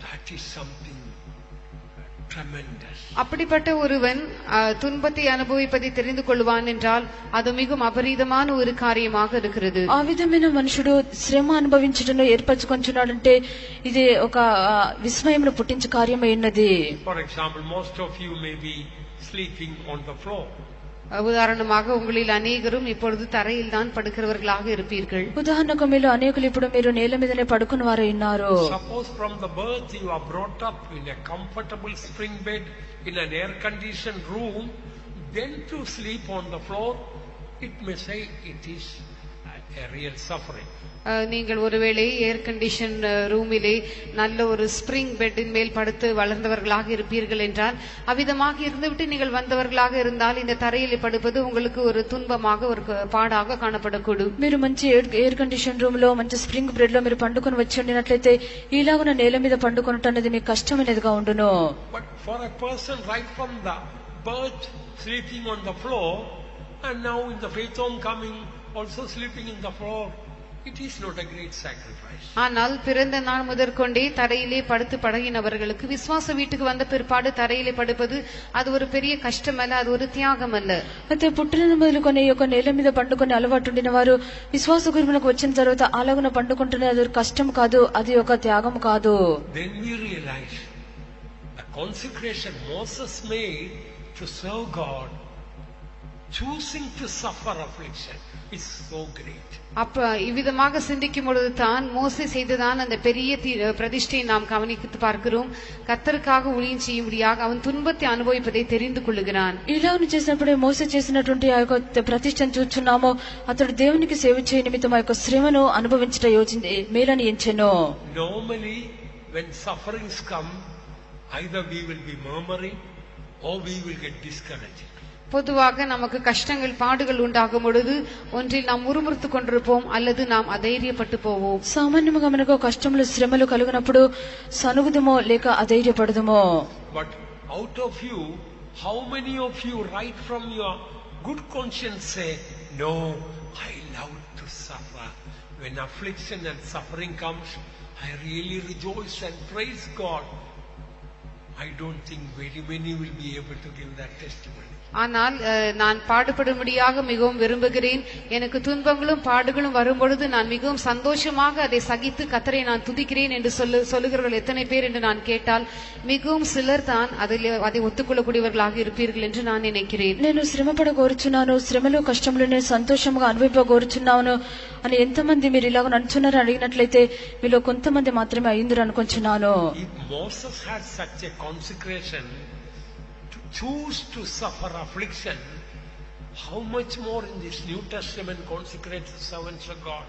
that is something tremendous. அப்படிப்பட்ட ஒருவன் துன்பத்தை அனுபவிப்பதை தெரிந்து கொள்வான் என்றால் அது மிகவும் அபரிதமான ஒரு காரியமாக இருக்கிறது. ఆ విధమైన మనుషుడు శ్రమ అనుభవించటను ఏర్పరచుకొంచున్నాడంటే ఇది ఒక విస్మయమును పుట్టించే కార్యమై ఉన్నది. For example, most of you may be sleeping on the floor. ఉదాహరణமாக உங்களில் அநேகரும் இப்பொழுது தரையில் தான் படுக்கிறவர்களாக இருப்பீர்கள். ఉదాహరణకు మీలో అనేకులు ఇప్పుడు మీరు నేల మీదనే పడుకుని వారు ఉన్నారు. Suppose from the birth you are brought up in a comfortable spring bed in an air conditioned room, then to sleep on the floor, it may say it is a real suffering. நீங்கள் ஒருவேளை air condition ரூமிலே நல்ல ஒரு spring பெட்டின் மேல் படுத்து வளர்ந்தவர்களாக இருப்பீர்கள் என்றால், அவ்விதமாக இருந்துவிட்டு நீங்கள் வந்தவர்களாக இருந்தால் இந்த தரையில் படுப்பது உங்களுக்கு ஒரு துன்பமாக, ஒரு பாடாக காணப்படக்கூடும். మీరు మంచి ఎయిర్ కండిషన్ రూమ్ లో మంచి స్ప్రింగ్ బెడ్ లో మీరు పండుకొని వచ్చి ఉండినట్లయితే ఇలాగున నేల మీద పండుకొనటం అనేది మీకు కష్టమైనదిగా ఉండును. But for a person right from the birth sleeping on the floor, and now in the faith home coming also sleeping in the floor, it is not a great sacrifice. ஆனால் பிறந்த நாள் முதற்கொண்டே தரையிலே படுத்து பழகினவர்களுக்கு விசுவாச வீட்டுக்கு வந்த பிற்பாடு தரையிலே படுப்பது அது ஒரு பெரிய கஷ்டம் அல்ல, அது ஒரு தியாகம் அல்ல. అయితే పుట్టిన మొదలుకొని ఒక నేల మీద పండుకొని అలవాటు ఉండిన వారు విశ్వాస గురువులకు వచ్చిన తర్వాత అలాగున పండుకుంటున్నది అది ఒక కష్టం కాదు, అది ఒక త్యాగం కాదు. Then we realize the consecration Moses made to serve God, choosing to suffer affliction, is so great. அப்ப இவ்விதமாக சிந்திக்கும் பொழுது தான் மோசே செய்ததான் அந்த பெரிய பிரதிஷ்டையை நாம் கவனித்து பார்க்கிறோம். கர்த்தருக்காக ஊழியம் செய்யும்படியாக அவன் துன்பத்தை அனுபவிப்பதை தெரிந்து கொள்ளுகிறான். ఇలాగ చేసినప్పుడు మోసే చేసినటువంటి ఆ యొక్క ప్రతిష్టను చూస్తున్నామో అతడు దేవునికి సేవ చేయ నిమిత్తం ఆ యొక్క శ్రమను అనుభవించట మేలని ఎంచెను. Normally when sufferings come, either we will be murmuring or we will get discouraged. பொதுவாக நமக்கு கஷ்டங்கள் பாடுகள் உண்டாகும் பொழுது ஒன்றில் நாம் முறுமுறுத்துக் கொண்டிருப்போம் அல்லது நாம் అధైర్యపట్టు పోவோம். సామాన్యముగా మనకు కష్టములు శ్రమలు కలుగునప్పుడు సనుగుదమో లేక అధైర్యపడదమో. But out of you, how many of you right from your good conscience say, no, I love to suffer. When affliction and suffering comes, I really rejoice and praise God. I don't think very many will be able to give that testimony. ஆனால் நான் பாடுபடும்படியாக மிகவும் விரும்புகிறேன். எனக்கு துன்பங்களும் பாடுகளும் வரும்பொழுது நான் மிகவும் சந்தோஷமாக அதை சகித்து கர்த்தரை நான் துதிக்கிறேன் என்று சொல்லுகிறவர்கள் எத்தனை பேர் என்று நான் கேட்டால் மிகவும் சிலர் தான் அதை ஒத்துக்கொள்ளக்கூடியவர்களாக இருப்பீர்கள் என்று நான் நினைக்கிறேன். నేను శ్రమపడ కోరుచున్నాను, శ్రమలు కష్టములు నేను సంతోషంగా అనుభవింప కోరుచున్నాను అని ఎంతమంది మీరు ఇలాగ నడుచున్నారు అడిగినట్లయితే మీలో కొంతమంది మాత్రమే అయ్యిందని అనుకుంటున్నాను. If Moses had such a consecration to choose to suffer affliction, how much more in this New Testament consecrated servants of God?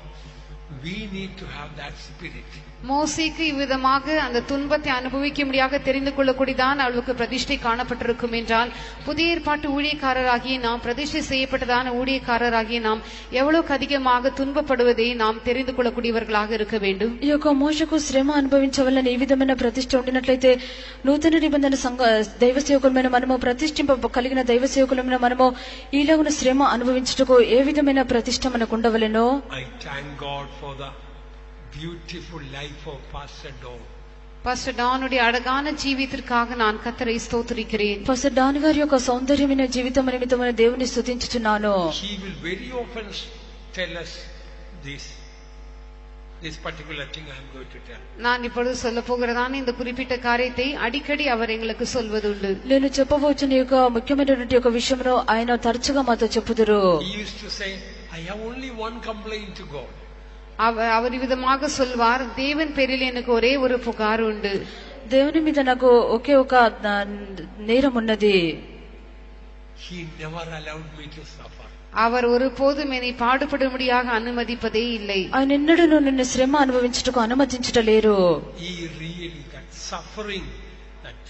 We need to have that spirit. மோசேக்கு இவ்விதமாக அந்த துன்பத்தை அனுபவிக்கும்படியாக தெரிந்து கொள்ளக்கூடியதான் அவளுக்கு பிரதிஷ்டை காணப்பட்டிருக்கும் என்றால், புதிய ஏற்பாட்டு ஊழியக்காரராகிய நாம், பிரதிஷ்டை செய்யப்பட்டதான ஊழியக்காரராகிய நாம் எவ்வளவுக்கு அதிகமாக துன்பப்படுவதை நாம் தெரிந்து கொள்ளக்கூடியவர்களாக இருக்க வேண்டும். ఈ యొక్క మోషకు శ్రమ అనుభవించవలన ఈ విధమైన ప్రతిష్ట ఉండినట్లయితే నూతన నిబంధన దైవ సేవకులమైన మనము, ప్రతిష్ఠింప కలిగిన దైవ సేవకులమైన మనము ఈలాగున శ్రమ అనుభవించుటకు ఏ విధమైన ప్రతిష్ట మనకు ఉండవలెనో. I thank God for the beautiful life of Pastor Don. Pastor டானுடைய அழகான ஜீவிதத்திற்காக நான் கர்த்தரை ஸ்தோத்திரிக்கிறேன். పాస్టర్ డాన్ గారి యొక్క సౌందర్యమైన జీవితం నిమిత్తమైన దేవుని స్తుతించుచున్నాను. He will very often tell us this particular thing I am going to tell. நான் இப்பொழுது சொல்ல போகிறதான இந்த குறிப்பிட்ட காரியத்தை அடிக்கடி அவர் எங்களுக்கு சொல்வதுண்டு. నేను చెప్పబోతున్న యొక్క ముఖ్యమైనటువంటి ఒక విషయంలో ఆయన తరచుగా మాతో చెప్పుదురు. He used to say, I have only one complaint to God. அவர் விதமாக சொல்வார், தேவன் பேரில் எனக்கு ஒரே ஒரு புகார் உண்டு. దేవుని మీద నాకు ఒకే ఒక నేరం ఉన్నది. He never allowed me to suffer. அவர் ஒருபோதும் என்னை பாடுபடும்படியாக அனுமதிப்பதே இல்லை. ఆయన ఎన్నడూ నిన్ను శ్రమ అనుభవించుటకు అనుమతించటలేరు. He really, that suffering that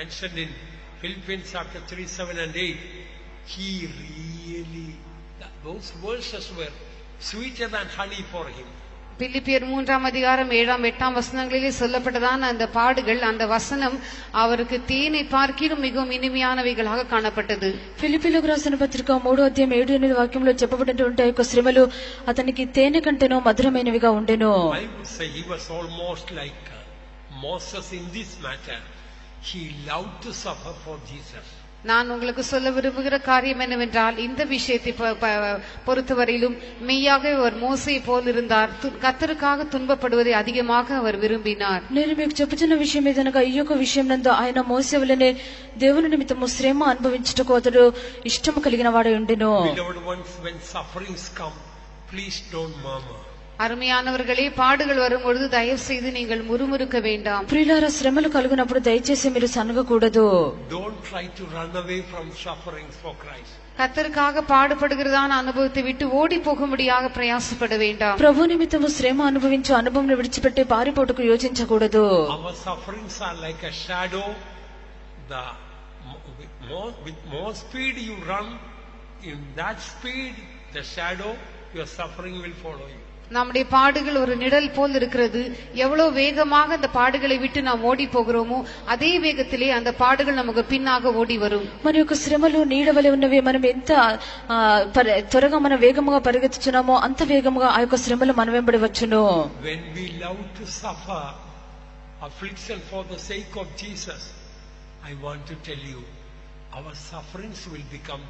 mentioned in Philippians chapter 3, 7 and 8, he really, those verses were sweeter than honey for him. பிலிப்பியர் 3ஆம் அதிகாரம் 7ஆம் 8ஆம் வசனங்களிலே சொல்லப்பட்டதான அந்த பாடுகள், அந்த வசனம் அவருக்கு தேனை பார்க்கிலும் மிகவும் இனிமையானவைகளாக காணப்பட்டது. ఫిలిప్పీలకు రాసిన పత్రిక 3వ అధ్యాయం 7-8 వాక్యంలో చెప్పబడినటువంటి ఆ యొక్క శ్రమలు అతనికి తేనె కంటేనో మధురమైనవిగా ఉండెను. I would say he was almost like Moses in this matter. He loved to suffer for Jesus. நான் உங்களுக்கு சொல்ல விரும்புகிற காரியம் என்னவென்றால், இந்த விஷயத்தை பொறுத்தவரையிலும் மெய்யாக அவர் மோசே போல் இருந்தார். கர்த்தருக்காக துன்பப்படுவதை அதிகமாக அவர் விரும்பினார். నేను మీకు చెప్పుచున్న విషయం ఏదనగా, ఈ యొక్క విషయం నందు ఆయన మోసే వలెనే దేవుని నిమిత్తము శ్రమ అనుభవించుటకు అతడు ఇష్టము కలిగిన వాడై ఉండెను. Beloved ones, when sufferings come, please don't murmur. அருமையானவர்களே, பாடுகள் வரும்பொழுது தயவு செய்து நீங்கள் முறுமுறுக்க வேண்டாம். ప్రియులారా, శ్రమలు కలుగునప్పుడు దయచేసి మీరు సనగకూడదు. Don't try to run away from sufferings for Christ. கர்த்தருக்காக பாடுபடுகிறதான அனுபவத்தை விட்டு ஓடி போகும்படியாக பிரயாசப்பட வேண்டாம். ప్రభు నిమిత్తము శ్రమ అనుభవించు అనుభవం విడిచిపెట్టి పారిపోటుకు యోచించకూడదు. Our sufferings are like a shadow. With more speed you run, in that speed, the shadow, your suffering will follow you. நம்முடைய பாடுகள் ஒரு நிழல் போல் இருக்கிறது. எவ்வளவு வேகமாக அந்த பாடுகளை விட்டு நாம் ஓடி போகிறோமோ அதே வேகத்திலே அந்த பாடுகள் நமக்கு பின்னாக ஓடி வரும். మన యొక్క శ్రమలు నీడ వలె ఉన్నవి. మనం ఎంత త్వరగా మనం వేగముగా పరిగెత్తుచున్నామో అంత వేగముగా ఆ యొక్క శ్రమలు మన వెంబడి వచ్చును. When we love to suffer affliction for the sake of Jesus, I want to tell you, our sufferings will become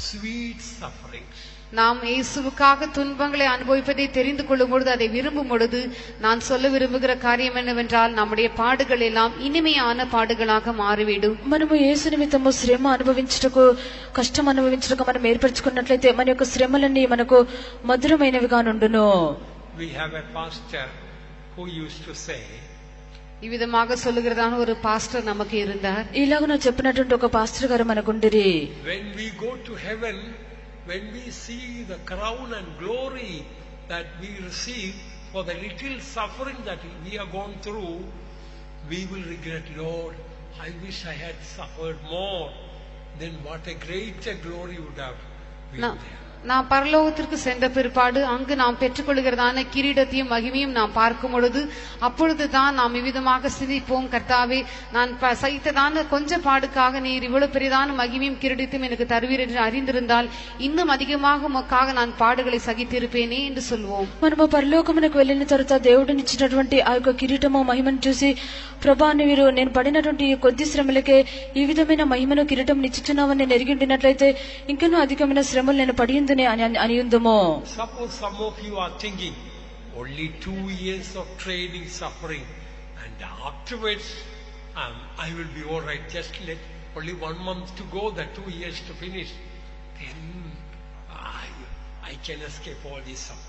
sweet sufferings. நாம் இயேசுவுக்காக துன்பங்களை அனுபவிப்பதை தெரிந்து கொள்ளும் பொழுது, அதை விரும்பும் பொழுது, நான் சொல்ல விரும்புகிற காரியம் என்னவென்றால், நம்முடைய பாடுகள் எல்லாம் இனிமையான பாடுகளாக மாறிவிடும். మనము యేసు నిమిత్తము శ్రమ అనుభవించుటకు, కష్టం అనుభవించుటకు మనం ఏర్పరచుకున్నట్లయితే మన యొక్క శ్రమలన్నీ మనకు మధురమైనవిగా నుండును. We have a pastor who used to say, இவ்விதமாக சொல்லுகிறதான ஒரு பாஸ்டர் நமக்கு இருந்தார். ఇలాగ చెప్పినటువంటి ఒక పాస్టర్ గారు మనకుండిరి. when we go to heaven, when we see the crown and glory that we receive for the little suffering that we have gone through, we will regret, Lord, I wish I had suffered more. Then what a greater glory would have been there. நாம் பரலோகத்திற்கு சென்ற பிற்பாடு அங்கு நாம் பெற்றுக்கொள்கிறதான கிரீடத்தையும் மகிமையும் நாம் பார்க்கும் பொழுது, அப்பொழுதுதான் நாம் இவ்விதமாக சிந்திப்போம், கர்த்தாவே, நான் சகித்ததான கொஞ்ச பாடுக்காக நீர் இவ்வளவு பெரியதான மகிமையும் கிரீடத்தையும் எனக்கு தருவீர் என்று அறிந்திருந்தால் இன்னும் அதிகமாக உமக்காக நான் பாடுகளை సగితిరుపేనే என்று சொல்வோம். మనము పరలోకమునకు వెళ్ళిన తర్వాత దేవుడినిచ్చినటువంటి ఆ యొక్క కిరీటము మహిమను చూసి, ప్రభా, నీవు నేను పడినటువంటి ఈ కొద్ది శ్రమలకే ఈ విధమైన మహిమను కిరీటం నిచ్చుచున్నావని నేను ఎరిగి ఉండినట్లయితే ఇంకనూ అధికమైన శ్రమలు నేను పడి Suppose some of you are thinking, only 2 years of training, suffering, and afterwards I will be all right. Just let only 1 month to go, the 2 years to finish. Then I can escape all this suffering.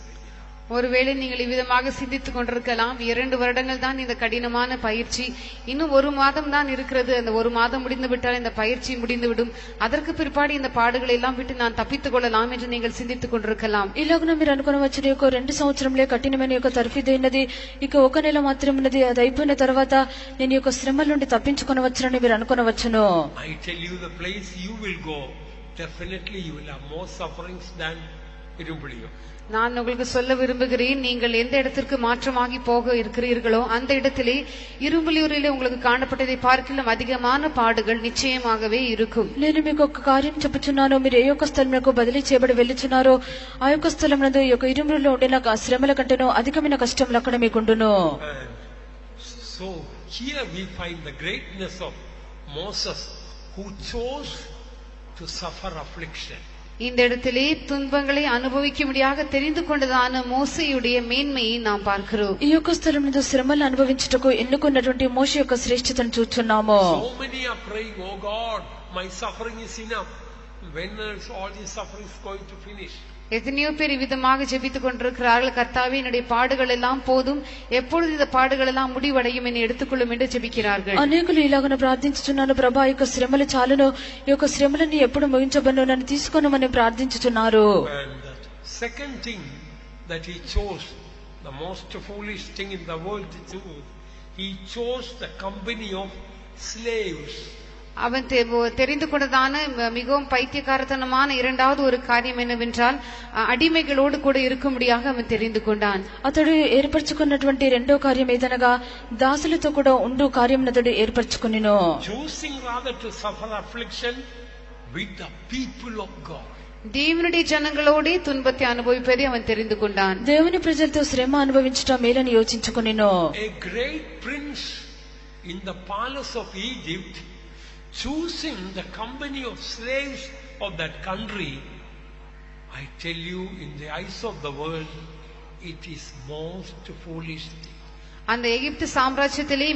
ஒருவேளை நீங்கள் இவ்விதமாக சிந்தித்துக் கொண்டிருக்கலாம், 2 வருடங்கள் தான் இந்த கடினமான பயிற்சி, இன்னும் 1 மாதம் தான் இருக்கிறது, அந்த 1 மாதம் முடிந்து விட்டால் இந்த பயிற்சி முடிந்துவிடும், அதற்கு பிற்பாடு இந்த பாடுகளை எல்லாம் விட்டு நான் தப்பித்துக் கொள்ளலாம் என்று நீங்கள் சிந்தித்துக் கொண்டிருக்கலாம். ఇలాగన మీరు అనుకోవచ్చు, 2 సంవత్సరంలో కఠినమైన యొక్క తర్ఫీదైనది, ఇక 1 నెల మాత్రం ఉన్నది, అది అయిపోయిన తర్వాత నేను యొక్క శ్రమల నుండి తప్పించుకొనవచ్చునని మీరు అనుకోవచ్చు. I tell you, the place you will go, definitely you will have more sufferings than Irumbuliyo. நான் உங்களுக்கு சொல்ல விரும்புகிறேன், நீங்கள் எந்த இடத்திற்கு மாற்றமாகி போக இருக்கிறீர்களோ அந்த இடத்திலே இரும்புலியூரிலே உங்களுக்கு காணப்பட்டதை பார்க்கிலும் அதிகமான பாடுகள் நிச்சயமாகவே இருக்கும். నేను మీకు ఒక కార్యం చెప్పుచున్నాను, మీరు ఏ యొక్క స్థలమునకు బదిలీ చేయబడి వెళ్ళుచున్నారో ఆ యొక్క స్థలమునందు ఈ యొక్క ఇరుములో ఉండిన శ్రమల కంటేనో అధికమైన కష్టములు అక్కడ మీకుండును. So here we find the greatness of Moses, who chose to suffer affliction. இந்த இடத்திலே துன்பங்களை அனுபவிக்கும்படியாக தெரிந்து கொண்டதான மோசேயுடைய மேன்மையை நாம் பார்க்கிறோம். ఈ యొక్క స్థలమునందు శ్రమలను అనుభవించుటకు ఎన్నుకున్నటువంటి మోషే యొక్క శ్రేష్ఠతను చూస్తున్నాము. So many are praying, oh God, my suffering is enough. When is all these sufferings going to finish? எத்தனையோ பேர் விதமாக ஜெபித்துக் கொண்டிருக்கிறார்கள், கர்த்தாவே, என்னுடைய பாடுகள் எல்லாம் போதும், எப்பொழுது இந்த பாடுகள் எல்லாம் முடிவடையும், என்னை எடுத்துக்கொள்ளும் என்று ஜெபிக்கிறார்கள். అనేకులు ఇలాగన ప్రార్థించుచున్నారు, ప్రభా, ఈ యొక్క శ్రమలు చాలును, ఈ యొక్క శ్రమలన్నీ ఎప్పుడు ముగించబడును, నన్ను తీసుకొనమని ప్రార్థించుచున్నారు. And the second thing that he chose, the most foolish thing in the world to do, he chose the company of slaves அவன் தெரிந்து கொண்டதான மிகவும் பைத்தியக்காரத்தனமான இரண்டாவது ஒரு காரியம் என்னவென்றால் అడిமைகளோடு కూడా இருக்கும்படியாக அவன் தெரிந்து கொண்டான். అతడు ఏర్పరచుకున్నటువంటి రెండో కార్యం ఏదనగా దాసులతో కూడా ఉండు కార్యం అతడు ఏర్పరచుకునిను. Choosing rather to suffer affliction with the people of God. దేవునుடைய జనங்களோడే துன்பத்தை అనుభవిப்பதை அவன் தெரிந்து கொண்டான். దేవుని ప్రజలతో శ్రమ అనుభవించటం మేలని యోచించుకునిను. A great prince in the palace of Egypt choosing the company of slaves of that country, I tell you, in the eyes of the world, it is most foolish thing. அந்த எகிப்து சாம்ராஜ்யத்திலே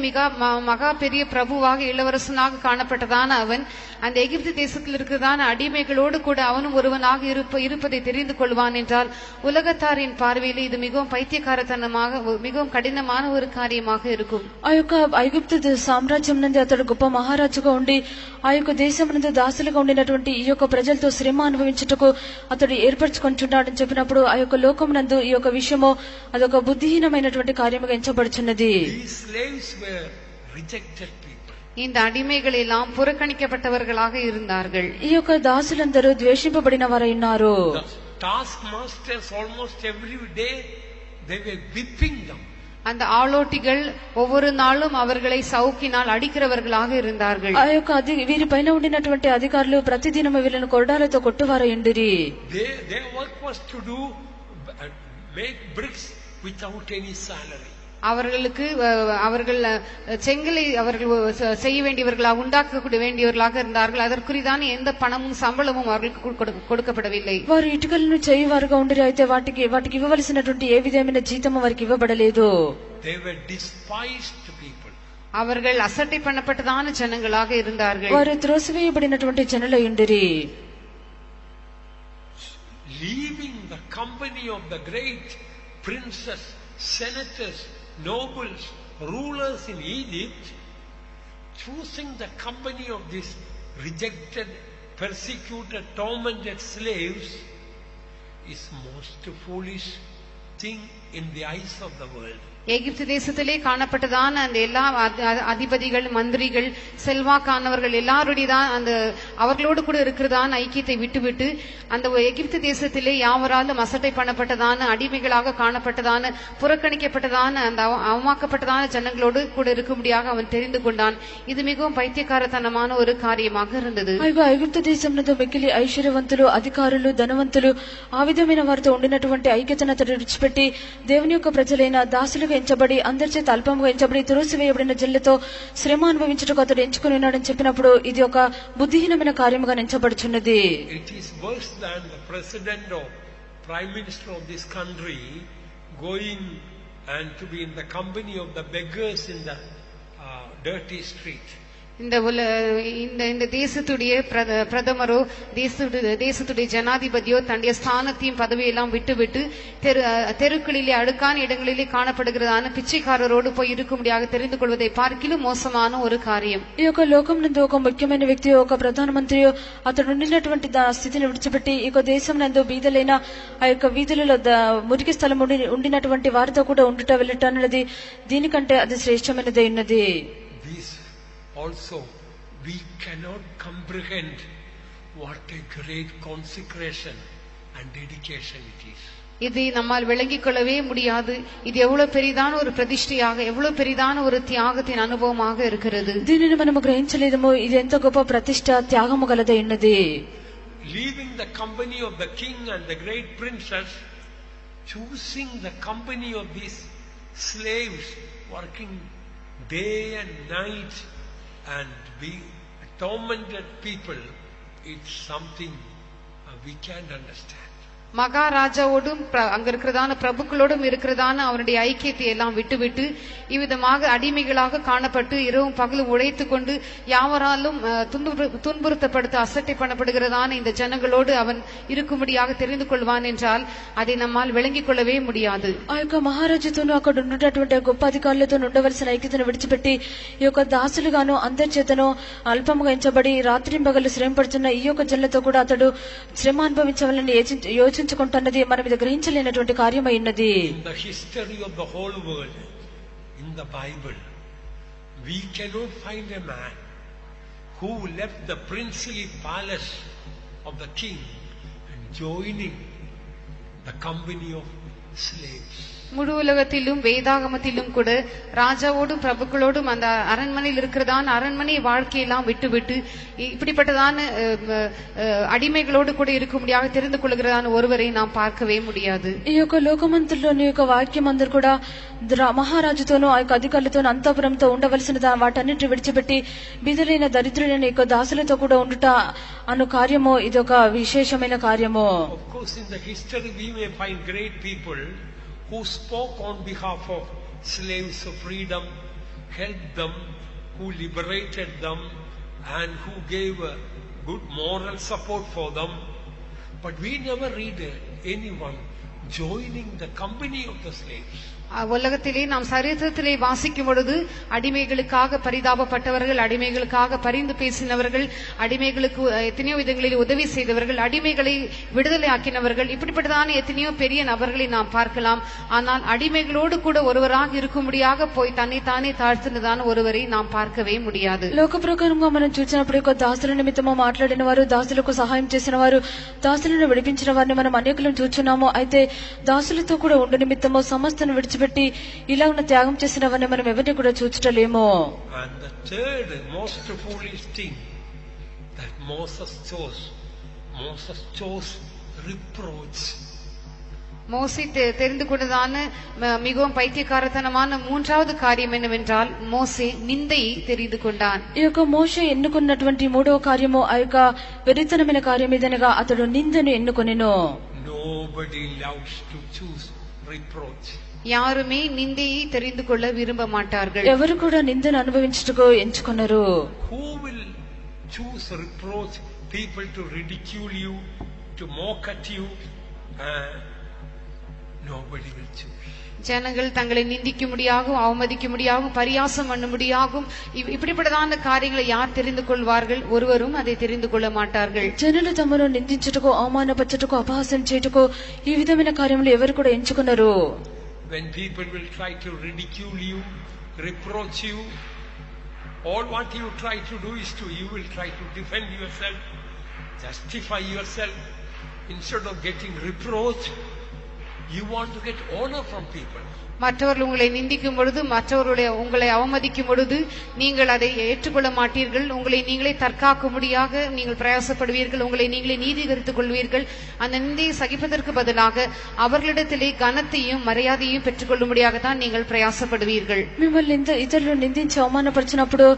மகா பெரிய பிரபுவாக இளவரசனாக காணப்பட்டதான அவன் அந்த எகிப்து தேசத்தில் இருக்கிறதான அடிமைகளோடு கூட அவனும் ஒருவனாக இருப்பதை தெரிந்து கொள்வான் என்றால் உலகத்தாரின் பார்வையில் இது மிகவும் பைத்தியக்காரத்தனமாக மிகவும் கடினமான ஒரு காரியமாக இருக்கும். ఆ యొక్క ఐగుప్తు సామ్రాజ్యం నుండి అతడు గొప్ప మహారాజుగా ఉండి ఆ యొక్క దేశం నుండి దాసులుగా ఉండినటువంటి ఈ యొక్క ప్రజలతో శ్రమ అనుభవించుటకు అతడు ఏర్పరచుకుంటున్నాడని చెప్పినప్పుడు ఆ యొక్క లోకం నందు ఈ యొక్క విషయము అదొక బుద్ధిహీనమైనటువంటి కార్యముగా ఎంచబడుచున్నది. These slaves were rejected people. இந்த அடிமைகள் எல்லாம் புறக்கணிக்கப்பட்டவர்களாக இருந்தார்கள். ఈ యొక్క దాసులందరూ ద్వేషింపబడిన వారై ఉన్నారు. The taskmasters almost every day they were whipping them. அந்த ஆளோட்டிகள் ஒவ்வொரு நாளும் அவர்களை சவுக்கினால் அடிக்கிறவர்களாக இருந்தார்கள். ఆ యొక్క వీరి పైన ఉండినటువంటి అధికారులు ప్రతిదినము వీళ్ళను కొరడాలతో కొట్టువారై ఉండిరి. Their work was to do make bricks without any salary. அவர்கள் செங்கலை அவர்கள் செய்ய வேண்டியவர்களாக உண்டாக்க வேண்டியவர்களாக இருந்தார்கள். அதற்குரிதான எந்த பணமும் சம்பளமும் அவர்களுக்கு கொடுக்கப்படவில்லை. వారు ఇటుకలను చేయవారుగా ఉండిరి. అయితే వాటికి ఇవ్వవలసినటువంటి ఏ విధమైన జీతము వారికి ఇవ్వబడలేదు. They were despised people. அவர்கள் அசட்டை பண்ணப்பட்டதான ஜனங்களாக இருந்தார்கள். వారు త్రోసివేయబడినటువంటి జనులై ఉండిరి. Leaving the company of the great princes, senators, nobles, rulers in Egypt, choosing the company of these rejected, persecuted, tormented slaves is most foolish thing in the eyes of the world. எகிப்து தேசத்திலே காணப்பட்டதான அந்த எல்லா அதிபதிகள், மந்திரிகள், செல்வாக்கானவர்கள் எல்லாருடையதான் அந்த அவர்களோடு கூட இருக்கிறதான ஐக்கியத்தை விட்டுவிட்டு அந்த எகிப்து தேசத்திலே யாவராலும் அசட்டை பண்ணப்பட்டதான அடிமைகளாக காணப்பட்டதான புறக்கணிக்கப்பட்டதான அந்த அவமாக்கப்பட்டதான ஜனங்களோடு கூட இருக்கும்படியாக அவன் தெரிந்து கொண்டான். இது மிகவும் பைத்தியக்காரத்தனமான ஒரு காரியமாக இருந்தது. ఐగుప్తు దేశంలో మిక్కిలి ఐశ్వర్యవంతులు, అధికారులు, ధనవంతులు ఆ విధమైన వారితో ఉండినటువంటి ఐక్యతను అతడు విడిచిపెట్టి దేవుని యొక్క ప్రజలైన దాసులుగా ఎంచబడి అందరి చేత అల్పంగా ఎంచబడి తురుసివేయబడిన జనులతో శ్రమ అనుభవించుటకు అతడు ఎంచుకుని ఉన్నాడని చెప్పినప్పుడు ఇది ఒక బుద్ధిహీనమైన కార్యముగా ఎంచబడుచున్నది. It is worse than the president or prime minister of this country going and to be in the company of the beggars in the dirty street. இந்த தேசத்துடைய பிரதமரோ தேசத்துடைய ஜனாதிபதியோ தன்னுடைய ஸ்தானத்தையும் பதவியெல்லாம் விட்டுவிட்டு தெருக்களிலே அழுக்கான இடங்களிலே காணப்படுகிறதான பிச்சைக்காரரோடு போய் இருக்கும்படியாக தெரிந்து கொள்வதை பார்க்கிலும் மோசமான ஒரு காரியம். ఈ యొక్క లోకం నందు ఒక ముఖ్యమైన వ్యక్తి, ఒక ప్రధానమంత్రి అతడు ఉండినటువంటి స్థితిని విడిచిపెట్టి ఈ యొక్క దేశం నందు బీదలైన ఆ యొక్క వీధులలో మురికి స్థలం ఉండినటువంటి వారితో కూడా ఉండుట వెళ్ళట అన్నది దీనికంటే అది శ్రేష్టమైనది ఉన్నది. Also, we cannot comprehend what a great consecration and dedication it is. இது நம்மால் விளங்கிக் கொள்ளவே முடியாது. இது எவ்வளவு பெரிதான ஒரு பிரதிஷ்டையாக, எவ்வளவு பெரிதான ஒரு தியாகத்தின் அனுபவமாக இருக்கிறது. దీనిని మనము గ్రహించలేదమో ఇది ఎంత గొప్ప ప్రతిష్ట, త్యాగము గలదై ఉన్నది. Leaving the company of the king and the great princess, choosing the company of these slaves working day and night and being tormented people, it's something we can't understand. மகாராஜாவோடும் அங்க இருக்கிறதான பிரபுக்களோடும் இருக்கிறதான அவருடைய ஐக்கியத்தை எல்லாம் விட்டுவிட்டு இவ்விதமாக அடிமைகளாக காணப்பட்டு இரவும் பகலும் உழைத்துக் கொண்டு யாவராலும் துன்புறுத்தப்படுத்த அசட்டை பண்ணப்படுகிறதான இந்த ஜனங்களோடு அவன் இருக்கும்படியாக தெரிந்து கொள்வான் என்றால் அதை நம்மால் விளங்கிக் கொள்ளவே முடியாது. ఆ యొక్క మహారాజుతోనూ అక్కడ ఉన్నటువంటి గొప్ప అధికారులతో ఉండవలసిన ఐక్యతను విడిచిపెట్టి ఈ యొక్క దాసులుగాను అందరి చేతను అల్పముగా ఎంచబడి రాత్రింబగలు శ్రమ పడుతున్న ఈ యొక్క జనులతో కూడా అతడు శ్రమ అనుభవించవాలని యోచించుకుంటున్నది మనం ఇది గ్రహించలేనటువంటి కార్యమైనది. In the history of the whole world, in the Bible, we cannot find a man who left the princely palace of the king and joining the company of slaves. முழு உலகத்திலும் வேதாகமத்திலும் கூட ராஜாவோடும் பிரபுக்களோடும் அந்த அரண்மனையில் இருக்கிறதான அரண்மனை வாழ்க்கையெல்லாம் விட்டுவிட்டு இப்படிப்பட்டதான அடிமைகளோடு கூட இருக்கும்படியாக தெரிந்து கொள்கிறதான ஒருவரை நாம் பார்க்கவே முடியாது. ఈ యొక్క లోకమంతలోని యొక్క వాక్యం అందరు కూడా మహారాజుతోనూ ఆ యొక్క అధికారులతోనూ అంతఃపురంతో ఉండవలసిన వాటన్నిటి విడిచిపెట్టి బీదలైన దరిద్రులైన యొక్క దాసులతో కూడా ఉండుట అను కార్యము ఇది ఒక విశేషమైన కార్యము. Of course, in the history we may find great people who spoke on behalf of slaves of freedom, helped them, who liberated them, and who gave good moral support for them. But we never read anyone joining the company of the slaves. உலகத்திலே நாம் சரித்திரத்திலே வாசிக்கும் பொழுது அடிமைகளுக்காக பரிதாபப்பட்டவர்கள், அடிமைகளுக்காக பரிந்து பேசினவர்கள், அடிமைகளுக்கு எத்தனையோ விதங்களில் உதவி செய்தவர்கள், அடிமைகளை விடுதலை ஆக்கினவர்கள், இப்படிப்பட்டதான எத்தனையோ பெரிய நபர்களை நாம் பார்க்கலாம். ஆனால் அடிமைகளோடு கூட ஒருவராக இருக்கும்படியாக போய் தன்னைத்தானே தாழ்த்தினதான ஒருவரை நாம் பார்க்கவே முடியாது. లోక ప్రకారంగా మనం చూసినప్పుడు యొక్క దాసుల నిమిత్తము మాట్లాడిన వారు, దాసులకు సహాయం చేసిన వారు, దాసులను విడిపించిన వారిని మనం అనేకులను చూస్తున్నాము. అయితే దాసులతో కూడా ఉండు నిమిత్తము సమస్తను విడిచిపెట్టి ఇలా ఉన్న త్యాగం చేసిన వారిని మనం ఎవరిని కూడా చూచలేము. And the third most foolish thing that Moses chose reproach. மோசே தெரிந்து கொண்டதான மிகவும் பைத்தியக்காரத்தனமான மூன்றாவது காரியம் என்னவென்றால் மோசே நிந்தையை தெரிந்து கொண்டான். ఈ యొక్క మోషే ఎన్నుకున్నటువంటి మూడవ కార్యము ఆ యొక్క వెరితనమైన కార్యం ఏదనగా అతడు నిందను ఎన్నుకొనెను. Nobody loves to choose reproach. யாருமே நிந்தையை தெரிந்து கொள்ள விரும்ப மாட்டார்கள். ఎవరు కూడా నిందను అనుభవించుటకు ఎంచుకొనరు. Who will choose reproach? People to ridicule you, to mock at you. Nobody will choose. ஜனங்கள் தங்களை நிந்திக்கும்படியாகவும் அவமதிக்கும்படியாகவும் பரியாசம் பண்ணும்படியாகவும் இப்படிப்பட்டதான காரியங்களை யார் தெரிந்து கொள்வார்கள்? ஒருவரும் அதை தெரிந்து கொள்ள மாட்டார்கள். జనులు తమను నిందించుటకు, అవమానపరచుటకు, అపహాస్యం చేయుటకు ఈ విధమైన కార్యములు ఎవరు కూడా ఎంచుకొనరు. When people will try to ridicule you, reproach you, all what you try to do is you will try to defend yourself, justify yourself. Instead of getting reproach, you want to get honor from people. மற்றவர்கள் உங்களை நிந்திக்கும் பொழுது, மற்றவர்களுடைய உங்களை அவமதிக்கும் பொழுது நீங்கள் அதை ஏற்றுக்கொள்ள மாட்டீர்கள். உங்களை நீங்களே தற்காக்கும்படியாக நீங்கள் பிரயாசப்படுவீர்கள். உங்களை நீங்களே நீதிகரித்துக் கொள்வீர்கள். அந்த நிந்தையை சகிப்பதற்கு பதிலாக அவர்களிடத்திலே கனத்தையும் மரியாதையும் பெற்றுக் கொள்ளும்படியாகத்தான் நீங்கள் பிரயாசப்படுவீர்கள். మిమ్మల్ని ఇతరులు నిందించి అవమానపరిచినప్పుడు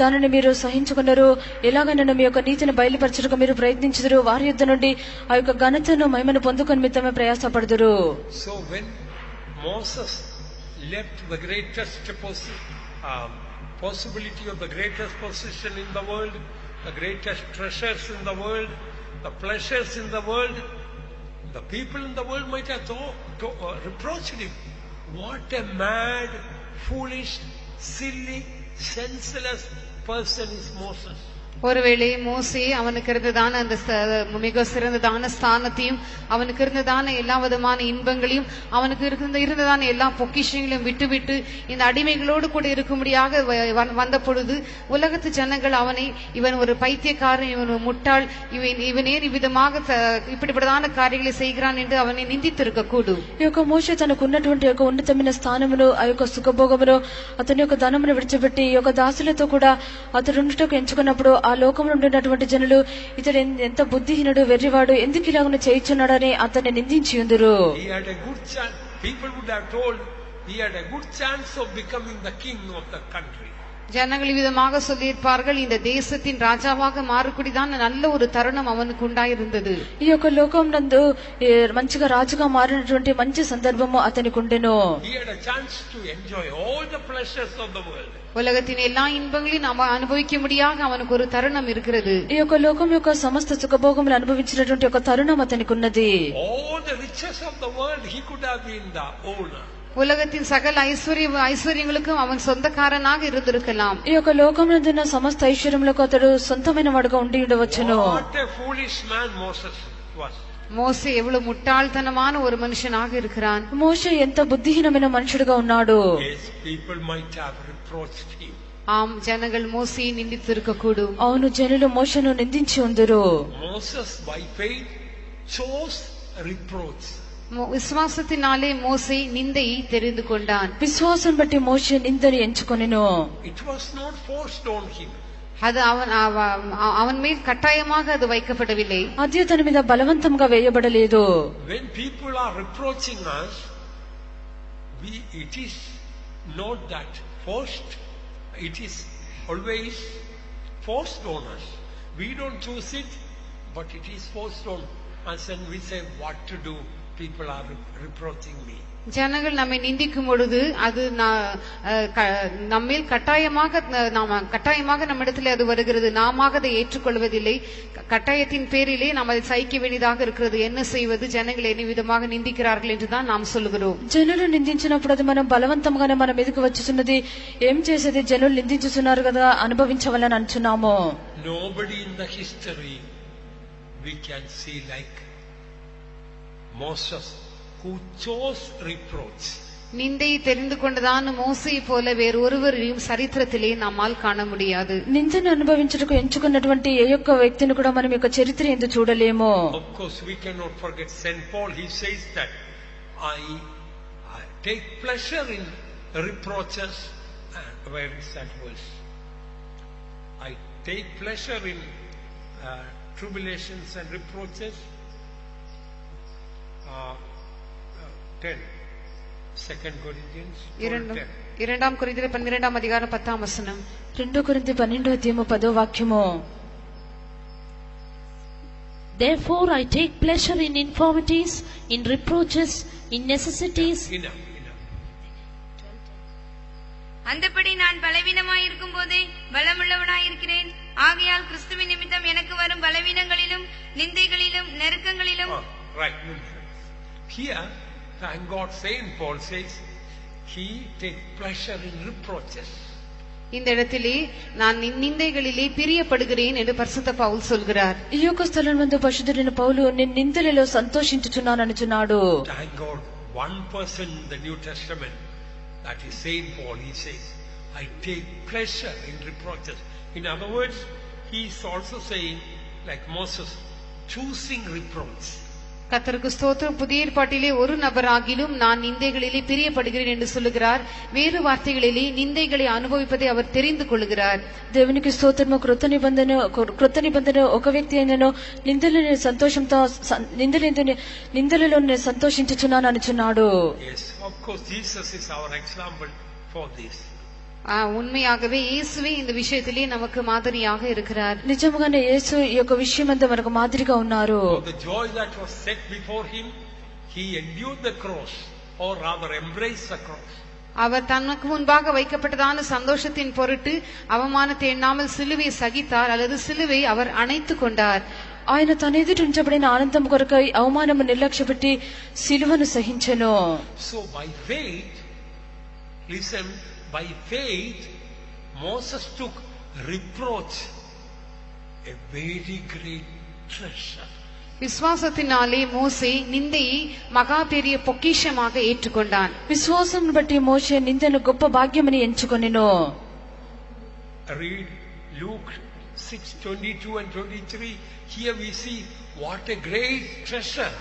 దానిని మీరు సహించుకున్నారు. ఎలాగైనా మీ యొక్క నీతిని బయలుపరచడానికి మీరు ప్రయత్నించుదురు. వారి యుద్ధ నుండి ఆ యొక్క ఘనతను మహిమను పొందుకొని మిత్తమే ప్రయాసపడుదురు. So when Moses left the greatest possibility of the greatest position in the world, the greatest treasures in the world, the pleasures in the world, the people in the world might have reproached him. What a mad, foolish, silly, senseless person is Moses. ஒருவேளை மோசே அவனுக்கு இருந்ததான அந்த மிக சிறந்ததான ஸ்தானத்தையும், அவனுக்கு இருந்ததான எல்லா விதமான இன்பங்களையும், அவனுக்கு இருந்ததான எல்லா பொக்கிஷங்களையும் விட்டுவிட்டு இந்த அடிமைகளோடு கூட இருக்கும்படியாக வந்த பொழுது உலகத்து ஜனங்கள் அவனை இவன் ஒரு பைத்தியக்காரன், இவன் ஒரு முட்டாள், இவனே விதமாக இப்படிப்பட்டதான காரியங்களை செய்கிறான் என்று அவனை நிந்தித்திருக்க கூடும். ఈ యొక్క మోషే తనకు ఉన్నటువంటి యొక్క ఉన్నతమైన స్థానమును, ఆ యొక్క సుఖభోగమును, అతని యొక్క ధనమును విడిచిపెట్టి ఈ యొక్క దాసులతో కూడా అతడు ఉండుటకు ఎంచుకున్నప్పుడు ఆ లోకంలో ఉండినటువంటి జనులు ఇతడు ఎంత బుద్ధిహీనుడు, వెర్రివాడు, ఎందుకు ఇలాగ చేయుచున్నాడని అతన్ని నిందించి ఉందరు. People would have told he had a good chance of becoming the king of the country. ஜனங்கள் விதமாக சொல்லியிருப்பார்கள், இந்த தேசத்தின் ராஜாவாக மாறக்கூடியதான நல்ல ஒரு தருணம் அவனுக்கு உண்டாயிருந்தது. ఈ యొక్క లోకం నందు మంచిగా రాజుగా మారినటువంటి మంచి సందర్భము అతనికి ఉండెను. He had a chance to enjoy all the pleasures of the world. உலகத்தின் எல்லா இன்பங்களையும் நாம் అనుభవిக்கும்படியாக அவனுக்கு ஒரு தருணம் இருக்கிறது. ఈ యొక్క లోకం యొక్క సమస్త సుఖభోగములు అనుభవించినటువంటి ఒక తరుణం అతనికి ఉన్నది. All the riches of the world he could have been the owner. உலகத்தின் சகல ஐஸ்வர்யங்களுக்கும் அவன் சொந்தக்காரனாக இருந்திருக்கலாம். ఈ యొక్క లోకం నందున్న సమస్త ఐశ్వర్యములకు అతడు సొంతమైన వాడుగా ఉండి ఉండవచ్చును. What a foolish man Moses was. మోసే ఎவ்வளவு ముట్టాల్తనமான ஒரு మనిషినాக இருக்கிறான். మోషే ఎంత బుద్ధిహీనమైన మనుషుడుగా ఉన్నాడు. Yes, people might have reproached him. ஆம், ஜனங்கள் மோசையை நிந்தித்திருக்க கூடும். అవును, జనులు మోషను నిందించి ఉందరు. Moses by faith chose reproach. விசுவாசத்தினாலே மோசே நிந்தையை தெரிந்து கொண்டான். విశ్వాసం బట్టి మోషే నిందని ఎంచుకొనెను. It was not forced on him. அது அவன் மேல் கட்டாயமாக அது வைக்கப்படவில்லை. అది అతని మీద బలవంతంగా వేయబడలేదు. When people are reproaching us, it is not that forced. It is always forced on us. We don't choose it, but it is forced on us, and we say what to do. People are reproaching me. ஜனங்கள் நம்மை நிந்திக்கும் பொழுது அது நம்மேல் கட்டாயமாக நம்மிடத்தில் அது வருகிறது. நாம அதை ஏற்றுக்கொள்வதில்லை. கட்டாயத்தின் பேரிலே நாம் அதை சகிக்க வேண்டியதாக இருக்கிறது. என்ன செய்வது? ஜனங்கள் என்ன விதமாக நிந்திக்கிறார்கள் என்றுதான் நாம் சொல்லுகிறோம். జనులు నిందించినప్పుడు అది మనం బలవంతంగానే మనం ఎదుగు వచ్చుచున్నది. ఏం చేసేది? జనులు నిందించుతున్నారు కదా, అనుభవించవాలని అంటున్నాము. Nobody in the history we can see like Moses, who chose reproach. நிந்தையை தெரிந்து கொண்டதான மோசேயை போல வேறு ஒருவரையும் சரித்திரத்திலே நம்மால் காண முடியாது. నిందను అనుభవించుటకు ఎంచుకున్నటువంటి ఏ ఒక్క వ్యక్తిని కూడా మనం యొక్క చరిత్ర ఎందు చూడలేము. Of course we cannot forget Saint Paul. He says that I take pleasure in reproaches. Where is that verse? I take pleasure in tribulations and reproaches. 10 2 Corinthians 2 கொரிந்தியர் 12 அதிகாரம் 10 வசனம். 2 కొరింథీ 12 అధ్యాయము 10వ వాక్యము. Therefore I take pleasure in infirmities, in reproaches, in necessities. அந்தபடி நான் பலவீனமாயிருக்கும் போதே பலமுள்ளவனாயிருக்கிறேன். ஆகையால் கிறிஸ்துவின் நிமித்தம் எனக்கு வரும் பலவீனங்களிலும் நிந்தைகளிலும் நெருக்கங்களிலும். Right. Here, thank God, Saint Paul says he take pleasure in reproaches. இந்த இடத்திலே நான் நிந்தைகளிலே பிரியப்படுகிறேன் என்று பரிசுத்த பவுல் சொல்கிறார். ఈ యొక్క స్థలం నందు పరిశుద్ధుడైన పౌలు నేను నిందలలో సంతోషించుచున్నాను అనుచున్నాడు. Thank God, one person in the New Testament, that is Saint Paul, he says I take pleasure in reproaches. In other words, he is also saying like Moses, choosing reproach. கர்த்தருக்கு ஸ்தோத்திரம். புதிய ஏற்பாட்டிலே ஒரு நபராகிலும் நான் நிந்தைகளிலே பிரியப்படுகிறேன் என்று சொல்லுகிறார். வேறு வார்த்தைகளிலே நிந்தைகளை அனுபவிப்பதை அவர் தெரிந்து கொள்கிறார். దేవునికి స్తోత్రము. కృత నిబంధన ఒక వ్యక్తి అయినను నిందలలో సంతోషించుచున్నాను అనుచున్నాడు. Yes, of course Jesus is our example for this. உண்மையாகவே இயேசுவே இந்த விஷயத்திலே நமக்கு மாதிரியாக இருக்கிறார். నిజముగానే యేసు ఈ యొక్క విషయమందు మనకు మాదిరిగా ఉన్నారు. For the joy that was set before him, he endured the cross, or rather embraced the cross. அவர் தனக்கு முன்பாக வைக்கப்பட்டதான சந்தோஷத்தின் பொருட்டு அவமானத்தை எண்ணாமல் சிலுவை சகித்தார், அல்லது சிலுவை அவர் அணைத்துக் கொண்டார். ఆయన తన ఎదుట ఉంచబడిన ఆనందం కొరకై అవమానము నిర్లక్ష్యపెట్టి సిలువను సహించెను. So by faith, listen, by faith Moses took reproach, a very great treasure. விசுவாசத்தினாலே மோசே நிந்தையை மகா பெரிய பொக்கிஷமாக ஏற்றுக்கொண்டான். విశ్వాసం బట్టి మోషే నిందను గొప్ప భాగ్యమని ఎంచుకొనెను. Read Luke 6:22 and 23. Here we see what a great treasure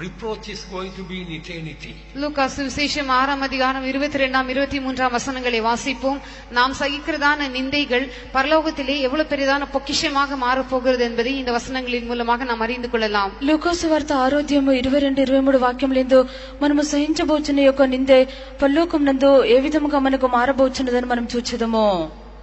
reproach is going to be in eternity. லூக்கா சுவிசேஷம் 6 அதிகாரம் 22 23 வசனங்களை வாசிப்போம். நாம் சகிக்கிறதான நிந்தைகள் பரலோகத்திலே எவ்வளவு பெரியதான பொக்கிஷமாக மாறப் போகிறது என்பதை இந்த வசனங்களின் மூலமாக நாம் அறிந்து கொள்ளலாம். లూకా సువార్త 6 అధ్యాయము 22 23 వాక్యములందు మనము సహించబోచున్న యొక్క నిందే పరలోకం నందు ఏ విధముగా మనకు మారబోచున్నదని మనం చూచెదము.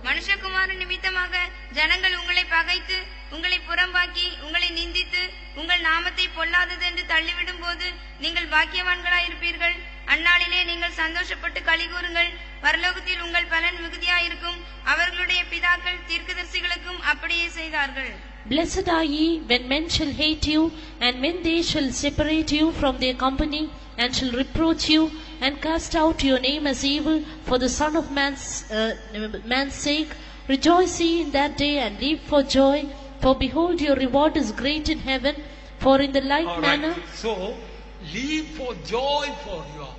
மனுஷகுமார நிமித்தமாக ஜனங்கள் உங்களை பகைத்து உங்களை புறம்பாக்கி உங்களை நிந்தித்து உங்கள் நாமத்தை பொல்லாதது என்று தள்ளிவிடும் போது நீங்கள் பாக்கியவான்களாயிருப்பீர்கள். அந்நாளிலே நீங்கள் சந்தோஷப்பட்டு களி கூறுங்கள். பரலோகத்தில் உங்கள் பலன் மிகுதியாயிருக்கும். அவர்களுடைய பிதாக்கள் தீர்க்கதரிசிகளுக்கும் அப்படியே செய்தார்கள். Blessed are ye when men shall hate you, and when they shall separate you from their company, and shall reproach you, and cast out your name as evil for the Son of Man's sake. Rejoice ye in that day, and leap for joy, for behold, your reward is great in heaven. For in the like manner. So leap for joy for your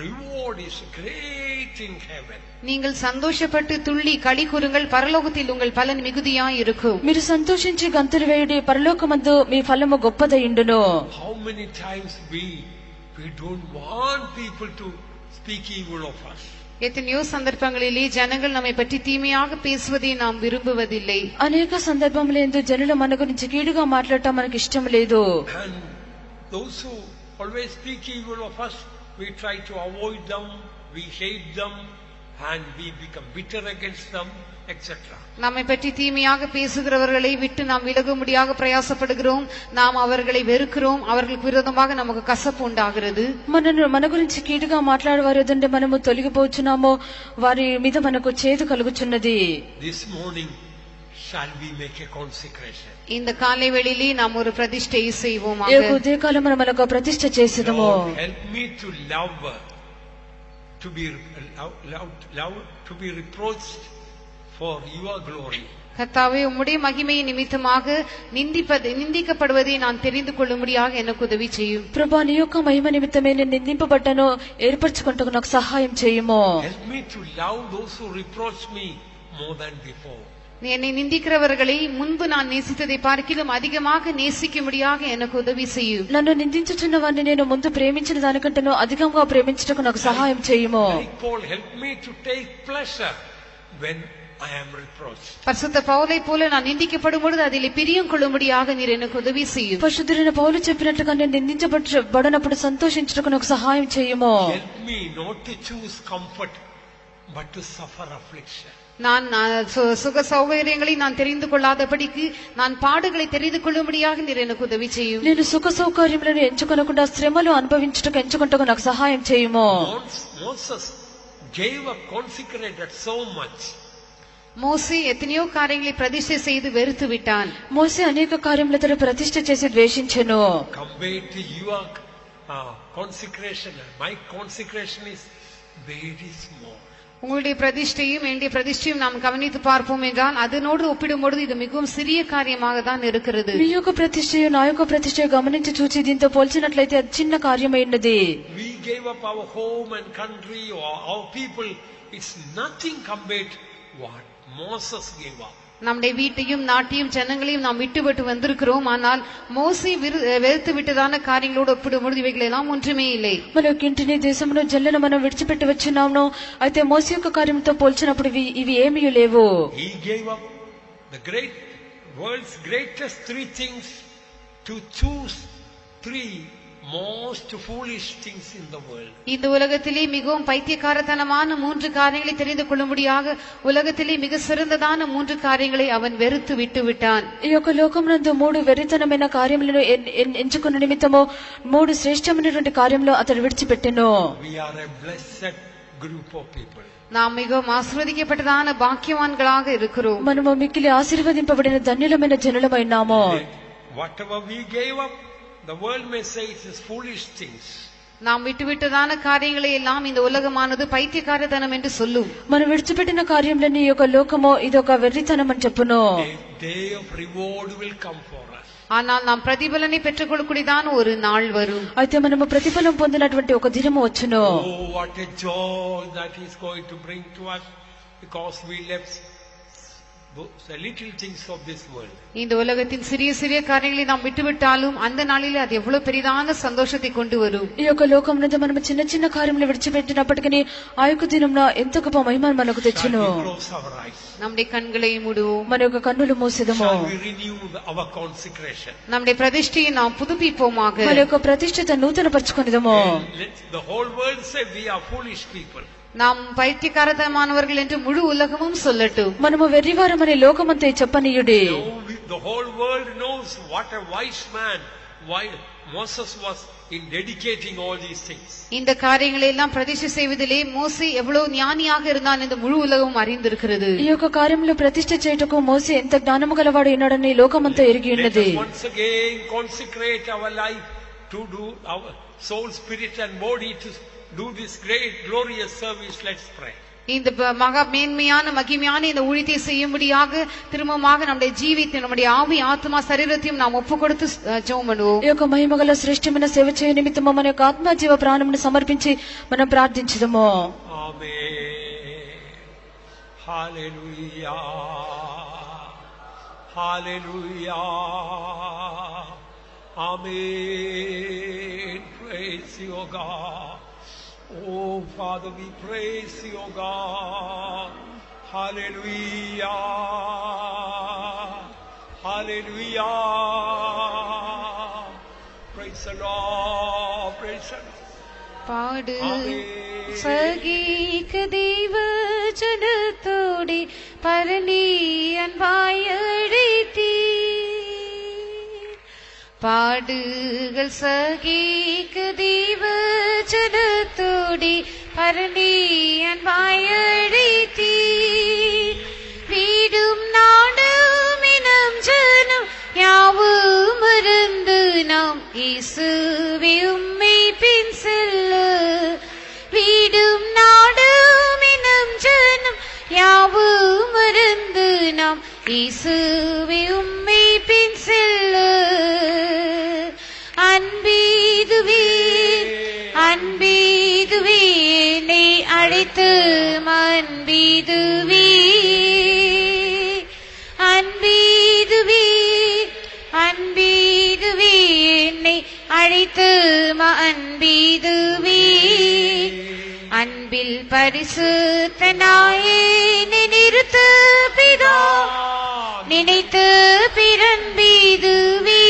reward is great in heaven. நீங்கள் சந்தோஷப்பட்டு துள்ளி களி கூறுங்கள், பரலோகத்தில் உங்கள் பலன் மிகுதியாய் இருக்கும். మీరు సంతోషించి గంతులు వేయుడి, పరలోకమందు మీ ఫలము గొప్పదయుండును. How many times we don't want people to speak evil of us. எத்தனையோ சந்தர்ப்பங்களிலே ஜனங்கள் நம்மை பற்றி தீமையாக பேசுவதை நாம் விரும்புவதில்லை. అనేక సందర్భములందు జనులు మన గురించి కీడుగా మాట్లాడటం మనకు ఇష్టం లేదు. And those who always speak evil of us, we try to avoid them, we hate them, and we become bitter against them, etc. நம்மை பற்றி தீமையாக பேசுகிறவர்களை விட்டு நாம் விலக முடியாக பிரயாசப்படுகிறோம், நாம் அவர்களை வெறுக்கிறோம், அவர்களுக்கு விரோதமாக நமக்கு கசப்பு உண்டாகிறது. మన గురించి కీడుగా మాట్లాడేవారు ఏదంటే మనము తొలగిపోవచ్చున్నామో వారి మీద మనకు చేదు కలుగుచున్నది. This morning shall we make a consecration. இந்த காலை வேளையிலே நாம் ஒரு பிரதிஷ்டை செய்வோமாக. ఈ ఉదయకాలం మనకు ప్రతిష్ఠ చేసేదము. Help me to love, to be reproached for your glory. கர்த்தாவே, உம்முடைய மகிமை நிமித்தமாக நிந்திக்கப்படுவதை நான் தெரிந்து கொள்ளும்படியாக எனக்கு உதவி செய்யும். ప్రభా, నీ యొక్క మహిమ నిమిత్తమే నేను నిందింపబడ్డాను ఏర్పరచుకుంటకు నాకు సహాయం చేయము. Help me to love those who reproach me more than before. என்னை நிந்திக்கிறவர்களை முன்பு நான் நேசித்ததை பார்க்கிலும் அதிகமாக நேசிக்கும்படியாக எனக்கு உதவி செய்யும். నన్ను నిందించుచున్న వారిని నేను ముందు ప్రేమించిన దానికంటేనూ అధికంగా ప్రేమించుటకు నాకు సహాయం చేయము. Paul, help me to take pleasure when I am reproached. பரிசுத்த பவுலை போல நான் நிந்திக்கப்படும் பொழுது அதிலே பிரியம் கொள்ளும்படியாக நீர் எனக்கு உதவி செய்யும். పరిశుద్ధుడైన పౌలు చెప్పినట్లుగా నేను నిందించబడినప్పుడు సంతోషించుటకు నాకు సహాయం చేయము. Help me not to choose comfort but to suffer affliction. நான் சுக சௌகரியங்களை நான் தெரிந்து கொள்ளாதபடிக்கு நான் பாடுகளை தெரிந்து கொள்ளும்படியாக நீர் எனக்கு உதவி செய்யும். నేను సుఖ సౌకర్యములను ఎంచుకొనకుండా శ్రమలు అనుభవించుటకు ఎంచుకుంటకు నాకు సహాయం చేయము. Moses gave up, consecrated so much. மோசே எத்தனையோ காரியங்களை பிரதிஷ்டை செய்து வெறுத்து விட்டான். మోసే అనేక కార్యములతో ప్రతిష్ఠ చేసి ద్వేషించెను. Compared to your consecration, my consecration is very small. உங்களுடைய பிரதிஷ்டையும் என்னுடைய பிரதிஷ்டையும் நாம் கவனித்து பார்ப்போம் என்றால் அதனோடு ஒப்பிடும்பொழுது இது மிகவும் சிறிய காரியமாக தான் இருக்கிறது. మీ యొక్క ప్రతిష్ఠయు నా యొక్క ప్రతిష్ఠయు గమనించి చూచి దీంతో పోల్చినట్లయితే అది చిన్న కార్యమైనది. We gave up our home and country or our people. It's nothing compared to what Moses gave up. நம்முடைய வீட்டையும் நாட்டையும் ஜனங்களையும் நாம் விட்டுவிட்டு வந்திருக்கிறோம். ஆனால் மோசே வெறுத்து விட்டதான காரியங்களோடு ஒப்பிடும்பொழுது இவைகள் எல்லாம் ஒன்றுமே இல்லை. మనకి ఇంటిని దేశమును జల్లను మనం విడిచిపెట్టి వచ్చున్నాము. అయితే మోసే యొక్క కార్యంతో పోల్చినప్పుడు ఇవి ఏమీ లేవు. He gave up the world's greatest 3 things to choose 3 most foolish things in the world. இந்த உலகத்திலே மிகவும் பைத்தியக்காரத்தனமான 3 காரியங்களை தெரிந்து கொள்ளும்படியாக உலகத்திலே மிக சிறந்ததான 3 காரியங்களை அவன் வெறுத்து விட்டு விட்டான். ఈ యొక్క లోకమునందు 3 వెరితనమైన కార్యములను ఎంచుకున్న నిమిత్తము 3 శ్రేష్టమైనటువంటి కార్యములు అతడు విడిచిపెట్టెను. We are a blessed group of people. நாம் மிகவும் ஆசீர்வதிக்கப்பட்டதான பாக்கியவான்களாக இருக்கிறோம். మనము మిక్కిలి ఆశీర్వదింపబడిన ధన్యులమైన జనులమైనాము. Whatever we gave up, the world may say it is foolish things. நாம் விட்டுவிட்டதான காரியங்களை எல்லாம் இந்த உலகமானது பைத்தியக்காரத்தனம் என்று சொல்லும். మనం విడిచిపెట్టిన కార్యములన్నీ ఈ యొక్క లోకము ఇదొక వెర్రితనం అని చెప్పును. Day of reward will come for us. ஆனால் நாம் பிரதிபலனை பெற்றுக்கொள்ளக்கூடியதான ஒரு நாள் வரும். అయితే మనము ప్రతిఫలం పొందినటువంటి ఒక దినము వచ్చును. Oh, what a joy that is going to bring to us because we left the little things of this world. இந்த உலகத்தின் சிறிய சிறிய காரியங்களை நாம் விட்டுவிட்டாலும் அந்த நாளிலே அது எவ்வளவு பெரிதான சந்தோஷத்தை கொண்டு வரும். ఈ యొక్క లోకమునందు మనము చిన్న చిన్న కార్యములు విడిచిపెట్టినప్పటికీ ఆ యొక్క దినమున ఎంత గొప్ప మహిమను మనకు తెచ్చును. நம்முடைய கண்களை மூடுவோம், మన యొక్క కన్నులు మూసేదము. Our consecration. நம்முடைய பிரதிஷ்டையை நாம் புதுப்பிப்போமாக. మన యొక్క ప్రతిష్ఠత నూతన పరచుకొనిదము. The whole world say we are foolish people. நாம் பைத்தியக்காரத்தனமானவர்கள் என்று முழு உலகமும் சொல்லட்டும். మనము వెర్రివారమని లోకమంతా చెప్పనీయుడి. The whole world knows what a wise man, why Moses was in dedicating all these things. இந்த காரியங்களை எல்லாம் பிரதிஷ்டை செய்வதிலே மோசே எவ்வளவு ஞானியாக இருந்தான் என்று முழு உலகம் அறிந்திருக்கிறது. ఈ యొక్క కార్యములు ప్రతిష్ఠ చేయుటకు మోసే ఎంత జ్ఞానము గలవాడు ఉన్నాడని లోకమంతా ఎరిగి ఉన్నది. Once again consecrate our life to do our soul, spirit and body to do this great glorious service. Let's pray. இந்த மகா மேன்மையான மகிமையான இந்த ஊழியத்தை செய்யும்படியாக திரும்பமாக நம்முடைய ஜீவித்தை நம்முடைய ஆவி ஆத்மா சரீரத்தையும் நாம் ஒப்பு கொடுத்து ஜெபம் பண்ணுவோம். ఈ యొక్క మహిమగల శ్రేష్టమైన సేవ చేయ నిమిత్తము మన యొక్క ఆత్మ జీవ ప్రాణమును సమర్పించి మనం ప్రార్థించుదాము. ఆమేన్. హల్లెలూయా హల్లెలూయా ఆమేన్. Praise you, O God. Oh, Father, we praise you, O God. Hallelujah. Hallelujah. Praise the Lord. Praise the Lord. பாடு சகீக தேவ ஜனத்தோடி பரணி அன்பாய் அழைத்தீர். பாடுகள் சகீக தேவ ஜனத்தோடி பரணி அன்பாய் அழைத்தீர். வீடும் நாடும் இனம் ஜனம் யாவும் மறந்து நாம் இயேசுவே உம்மை பின் செல்ல. வீடும் நாடும் இனம் ஜனம் யாவும் மறந்து நாம் இயேசுவே உம்மை பின் செல்ல. அன்பீதுவே அன்பீதுவே என்னை அழைத்து அன்பீதுவே அன்பீதுவே அன்பீதுவே என்னை அழைத்து அன்பீதுவே. அன்பில் பரிசுத்தனாயே நினைத்து பிதா நினைத்து பிறன்பீதுவே.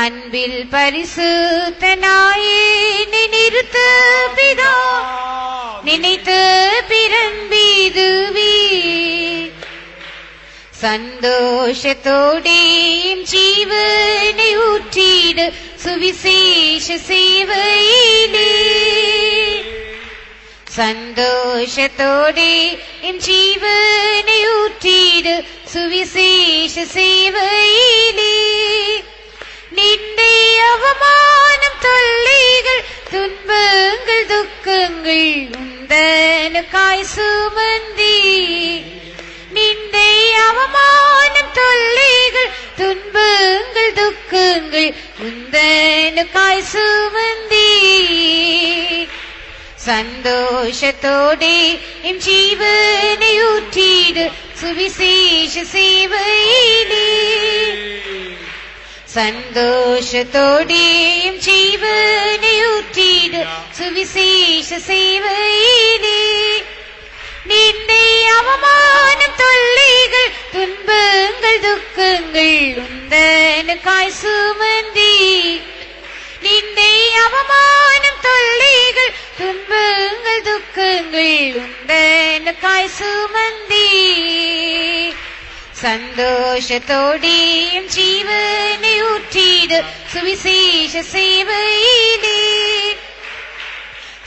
அன்பில் பரிசுத்தனாயே நினைத்து பிதா நினைத்து பிறன்பீதுவே. சந்தோஷத்தோடேயும் ஜீவனை ஊற்றிட சுவிசேஷ சேவையிலே. சந்தோஷத்தோடே என் ஜீவனை ஊற்றிட சுவிசேஷ சேவையிலே. நிந்தை அவமானம் தொல்லைகள் துன்பங்கள் துக்கங்கள் உந்தனுக்காய் சுமந்தே. நிந்தை அவமானம் தொல்லைகள் துன்பங்கள் துக்கங்கள் உந்தனுக்காய் சுமந்தே. சந்தோஷத்தோடே என் ஜீவனை ஊற்றிட சுவிசேஷ சேவையிலே. சந்தோஷத்தோடே என் ஜீவனை ஊற்றிட சுவிசேஷ சேவையிலே. நிந்தை அவமானம் தொல்லைகள் துன்பங்கள் துக்கங்கள் உந்தனுக்காய் சுமந்தே. நிந்தை அவமானம் தொல்லைகள் துன்பங்கள் துக்கங்கள் உந்தனுக்காய் சுமந்தே. சந்தோஷத்தோடே என் ஜீவனை ஊற்றிட சுவிசேஷ சேவையிலே.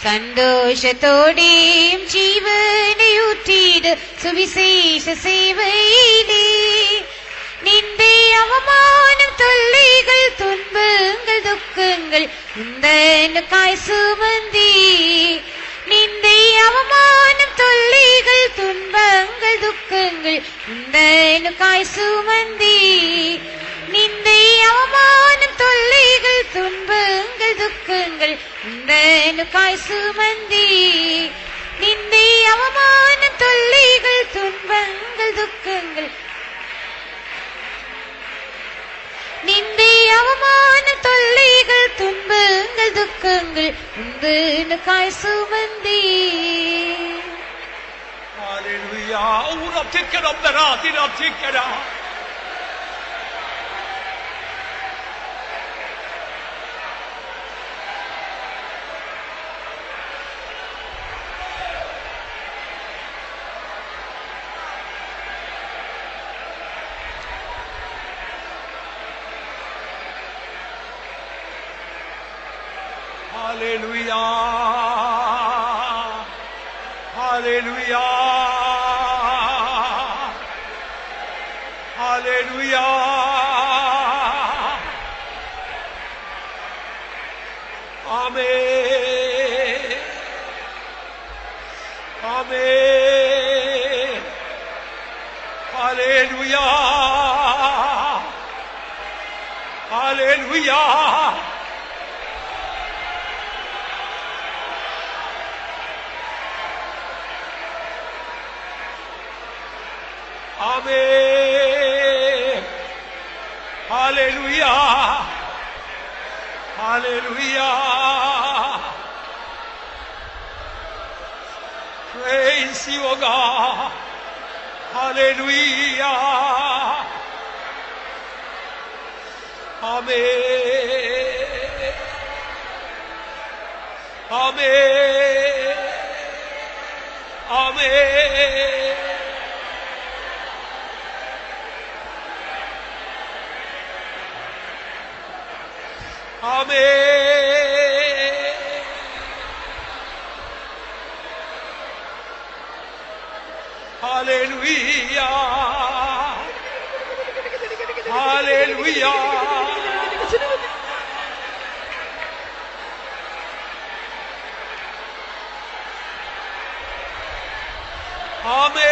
சந்தோஷத்தோடே என் ஜீவனை ஊற்றிட சுவிசேஷ சேவையிலே. நிந்தை அவமானம் தொல்லைகள் துன்பங்கள் துக்கங்கள் உந்தனுக்காய் சுமந்தே. நிந்தை அவமானம் தொல்லைகள் துன்பங்கள் துக்கங்கள் உந்தனுக்காய் சுமந்தே. நிந்தை அவமானம் தொல்லைகள் துன்பங்கள் துக்கங்கள் உந்தனுக்காய் சுமந்தே. நிந்தை அவமானம் தொல்லைகள் துன்பங்கள் துக்கங்கள் நிந்தை அவமானம் தொல்லைகள் துன்பங்கள் துக்கங்கள் உந்தனுக்காய் சுமந்தே. Hallelujah. Ora tikkara dara dira tikkara. Hallelujah. Hallelujah. Hallelujah. Amen. Hallelujah. Hallelujah. Amen. Hallelujah. Hallelujah. Praise you, O God. Hallelujah. Amen. Amen. Amen. Amen. Hallelujah. Hallelujah. Amen.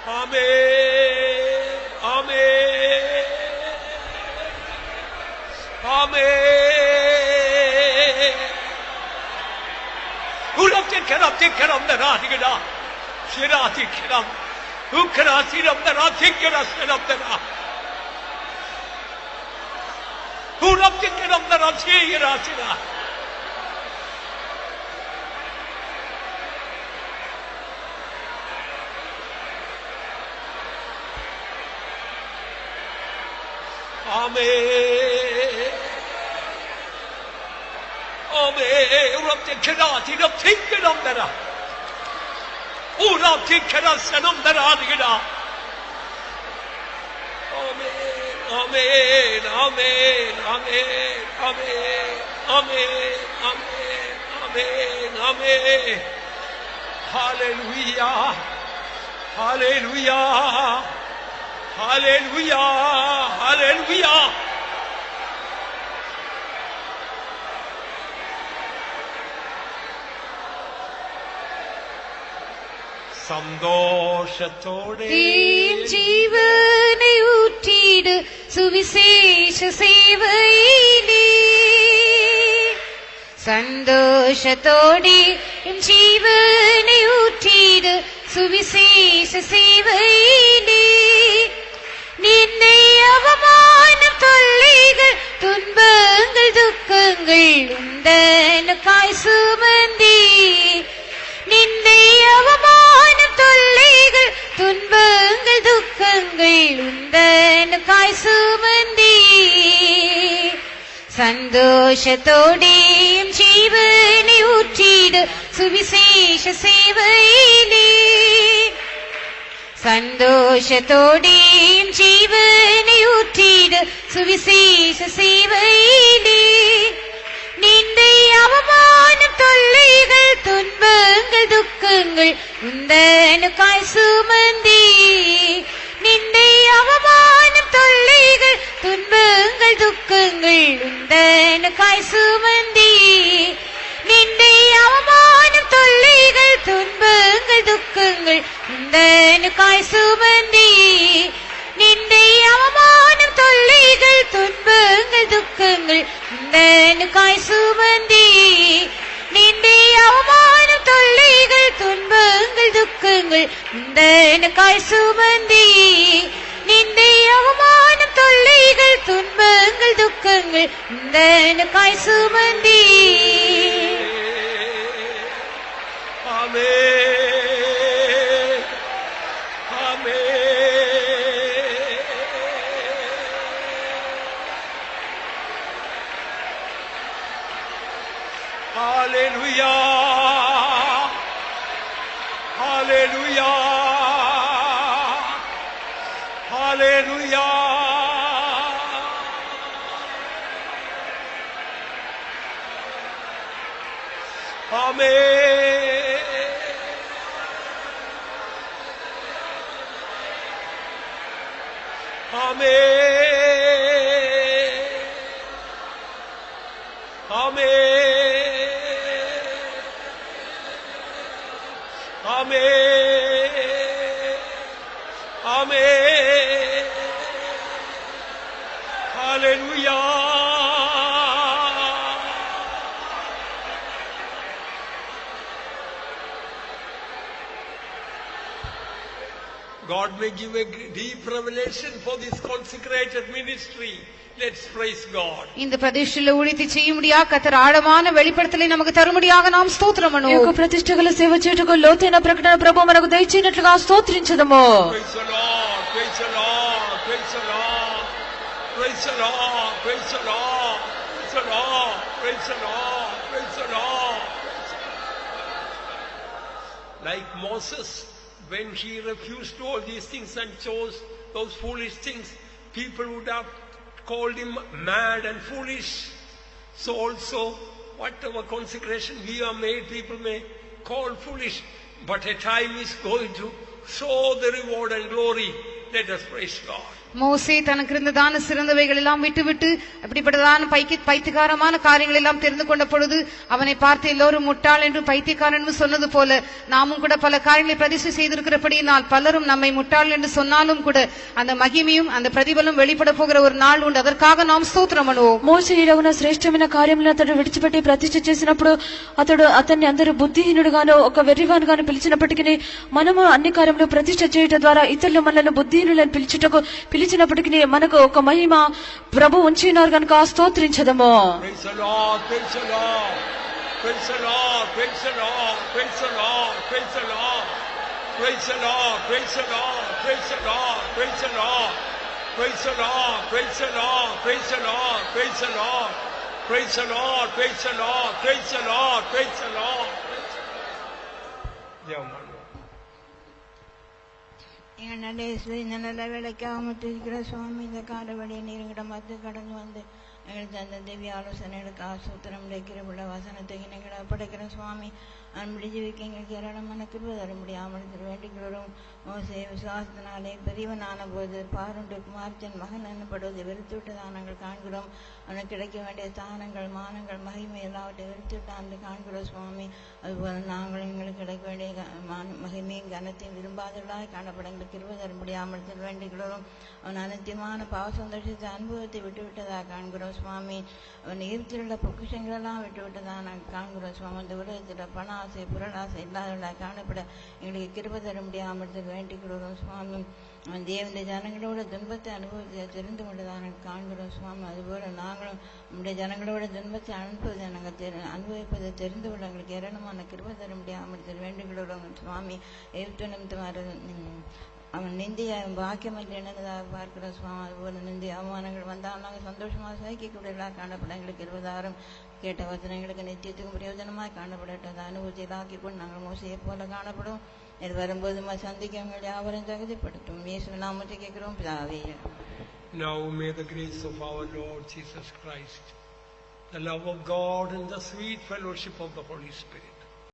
Amen. Amen. Amen. Who loved it? Can I take care of the Radigada? Shirati Kiram. Who can I see of the Ratigada? Set of the Ra. Who loved it? Can of the Ratigada? Amen. Amen. Urabte kerati rab tikkeram dara. Urabte kerasanam dara digida. Amen. Amen. Amen. Amen. Amen. Amen. Amen. Amen. Amen. Hallelujah. Hallelujah. Hallelujah. Hallelujah. சந்தோஷத்தோடு ஜீவனை ஊற்றிடு சுவிசேஷ சேவையிலே சந்தோஷத்தோடு ஜீவனை ஊற்றிடு சுவிசேஷ சேவையிலே நின்னை அவமானம் தொல்லைகள் துன்பங்கள் துக்கங்கள் உந்தனுக்காய் சுமந்தே நின்னை அவமானம் தொல்லைகள் துன்பங்கள் துக்கங்கள் உந்தனுக்காய் சுமந்தே சந்தோஷத்தோடேயும் ஜீவனை ஊற்றிடு சுவிசேஷ சேவையிலே சந்தோஷத்தோடேயும் ஜீவனை ஊற்றிடு சுவிசேஷ சேவையிலே நின்னை அவமானம் தொல்லைகள் துன்பங்கள் துக்கங்கள் உந்தனுக்காய் சுமந்தே நின்னை அவமானம் தொல்லைகள் துன்பங்கள் துக்கங்கள் உந்தனுக்காய் சுமந்தே நின்னை அவமானம் தொல்லைகள் துன்பங்கள் துக்கங்கள் உந்தனுக்காய் சுமந்தே நின்னை அவமானம் தொல்லைகள் துன்பங்கள் துக்கங்கள் உந்தனுக்காய் சுமந்தே நின்னை அவமானம் தொல்லைகள் துன்பங்கள் துக்கங்கள் உந்தனுக்காய் சுமந்தே நின்னை அவமானம் தொல்லைகள் துன்பங்கள் துக்கங்கள் உந்தனுக்காய் சுமந்தே Amen. Amen. Hallelujah. Hallelujah. Hallelujah. Amen. Amen. Amen. Amen. Amen. Hallelujah. God may give a deep revelation for this consecrated ministry. Let's praise God. இந்த பிரதிஷ்டையில ஊழியத்தை செய்யும்படியாக கர்த்தர் ஆழமான வெளிப்படுத்தலை நமக்கு தரும்படியாக நாம் స్తోత్రం ఈ యొక్క ప్రతిష్టగల సేవ చేయుటకు లోతైన ప్రకటన ప్రభు మనకు దయచేయనట్లుగా స్తోత్రించదము. Praise the Lord, praise the Lord, praise the Lord, praise the Lord, praise the Lord, praise the Lord, praise the Lord, praise the Lord. Like Moses, when he refused all these things and chose those foolish things, people would have called him mad and foolish. So also, whatever consecration we are made, people may call foolish. But a time is going to show the reward and glory. Let us praise God. மோசே தனக்கு இருந்ததான சிறந்தவைகள் எல்லாம் விட்டுவிட்டு அப்படிப்பட்டதான பைத்தியக்காரமான காரியங்கள் எல்லாம் தெரிந்து கொண்ட பொழுது அவனை பார்த்து எல்லோரும் முட்டாள் என்று பைத்தியக்காரன் சொன்னது போல நாமும் கூட பல காரியங்களை பிரதிஷ்டை செய்திருக்கிறபடியினால் பலரும் நம்மை முட்டாள் என்று சொன்னாலும் கூட அந்த மகிமையும் அந்த பிரதிபலம் வெளிப்பட போகிற ஒரு நாள் உண்டு. அதற்காக நாம் స్తోత్రం பண்ணுவோம். మోసే ఇలాగున శ్రేష్టమైన కార్యములను అతడు విడిచిపెట్టి ప్రతిష్ఠ చేసినప్పుడు అతన్ని అందరూ బుద్ధిహీనుడుగాను ఒక వెర్రివానుగాను పిలిచినప్పటికీ మనము అన్ని కార్యములు ప్రతిష్ఠ చేయడం ద్వారా ఇతరులు మనల్ని బుద్ధిహీనులను పిలిచినప్పటికీ మనకు ఒక మహిమ ప్రభు ఉంచినారు కనుక స్తోత్రించదము. Praise the Lord, praise the Lord, praise the Lord, praise the Lord, praise the Lord, praise the Lord, praise the Lord, praise the Lord, praise the Lord, praise the Lord, praise the Lord, praise the Lord, praise the Lord, praise the Lord, praise the Lord, praise the Lord, praise the Lord, praise the Lord. எங்கள் நல்ல இயேசுவே, இந்த நல்ல வேலைக்காக முற்றிருக்கிற சுவாமி, இந்த காலவழியை நீருங்கிட்ட மத்து கடந்து வந்து எங்களுக்கு தந்த திவ்ய ஆலோசனைகளுக்கு ஆசூத்திரம் கிருபுள்ள வசனத்தை எங்களை படைக்கிற சுவாமி, அன்படி ஜீவிக்க எங்களுக்கு ஏராளமான கிருபை தர முடியாமல் வேண்டிக்கிறோம். மோசே விசுவாசத்தினாலே பெரியவனான போது பாருண்டு குமார்த்தன் மகன் எனப்படுவதை வெறுத்து விட்டதான் நாங்கள் காண்கிறோம். அவனுக்கு கிடைக்க வேண்டிய ஸ்தானங்கள், மானங்கள், மகிமை எல்லாவற்றையும் வெறுத்து விட்டான் என்று காண்கிறோம் சுவாமி. அதுபோல நாங்கள் எங்களுக்கு கிடைக்க வேண்டிய மகிமையும் கனத்தையும் விரும்பாதவர்களாக காணப்பட எங்களுக்கு கிருபை தர முடியாமல் வேண்டிக்கிறோம். அவன் அனைத்தியமான பாவ சந்தோஷத்தை அனுபவத்தை விட்டுவிட்டதாக காண்கிறோம் சுவாமி. அவன் ஈர்த்திலுள்ள பொக்கிஷங்களெல்லாம் விட்டுவிட்டதாக நாங்கள் காண்கிறோம் சுவாமி. இந்த உலகத்தில் பண ஆசை, புரளாசை இல்லாதவர்களாக காணப்பட எங்களுக்கு கிருபை தர முடியாமல் வேண்டிக்கிறோம் சுவாமி. அவன் தேவனுடைய ஜனங்களோட துன்பத்தை அனுபவத்தை தெரிந்து கொண்டதாக காண்கிறோம் சுவாமி. அதுபோல நாங்களும் நம்முடைய ஜனங்களோட துன்பத்தை அனுபவிப்பதை தெரிந்து கொள்ள எங்களுக்கு ஏராளமான கிருபை தர முடியாமல் வேண்டுகிறோம் சுவாமி. அவன் நிந்திய பாக்கியம் என்று என்னதாக பார்க்கிறோம் சுவாமி. அதுபோல நிந்திய அவமானங்கள் வந்தால் நாங்கள் சந்தோஷமாக சகிக்கக்கூடியதாக காணப்பட எங்களுக்கு 20,000 கேட்ட வசனங்களுக்கு நித்தியத்துக்கும் பிரயோஜனமாக காணப்படட்டது அனுபவத்திலாக்கி கொண்டு நாங்கள் மோசையை போல காணப்படும். இது வரும்போது சந்திக்க எங்களை யாவரையும் தகுதிப்படுத்தும். இயேசு நாமத்தை கேட்கிறோம் பிதாவே. Now may the grace of our Lord Jesus Christ, the love of God and the sweet fellowship of the Holy Spirit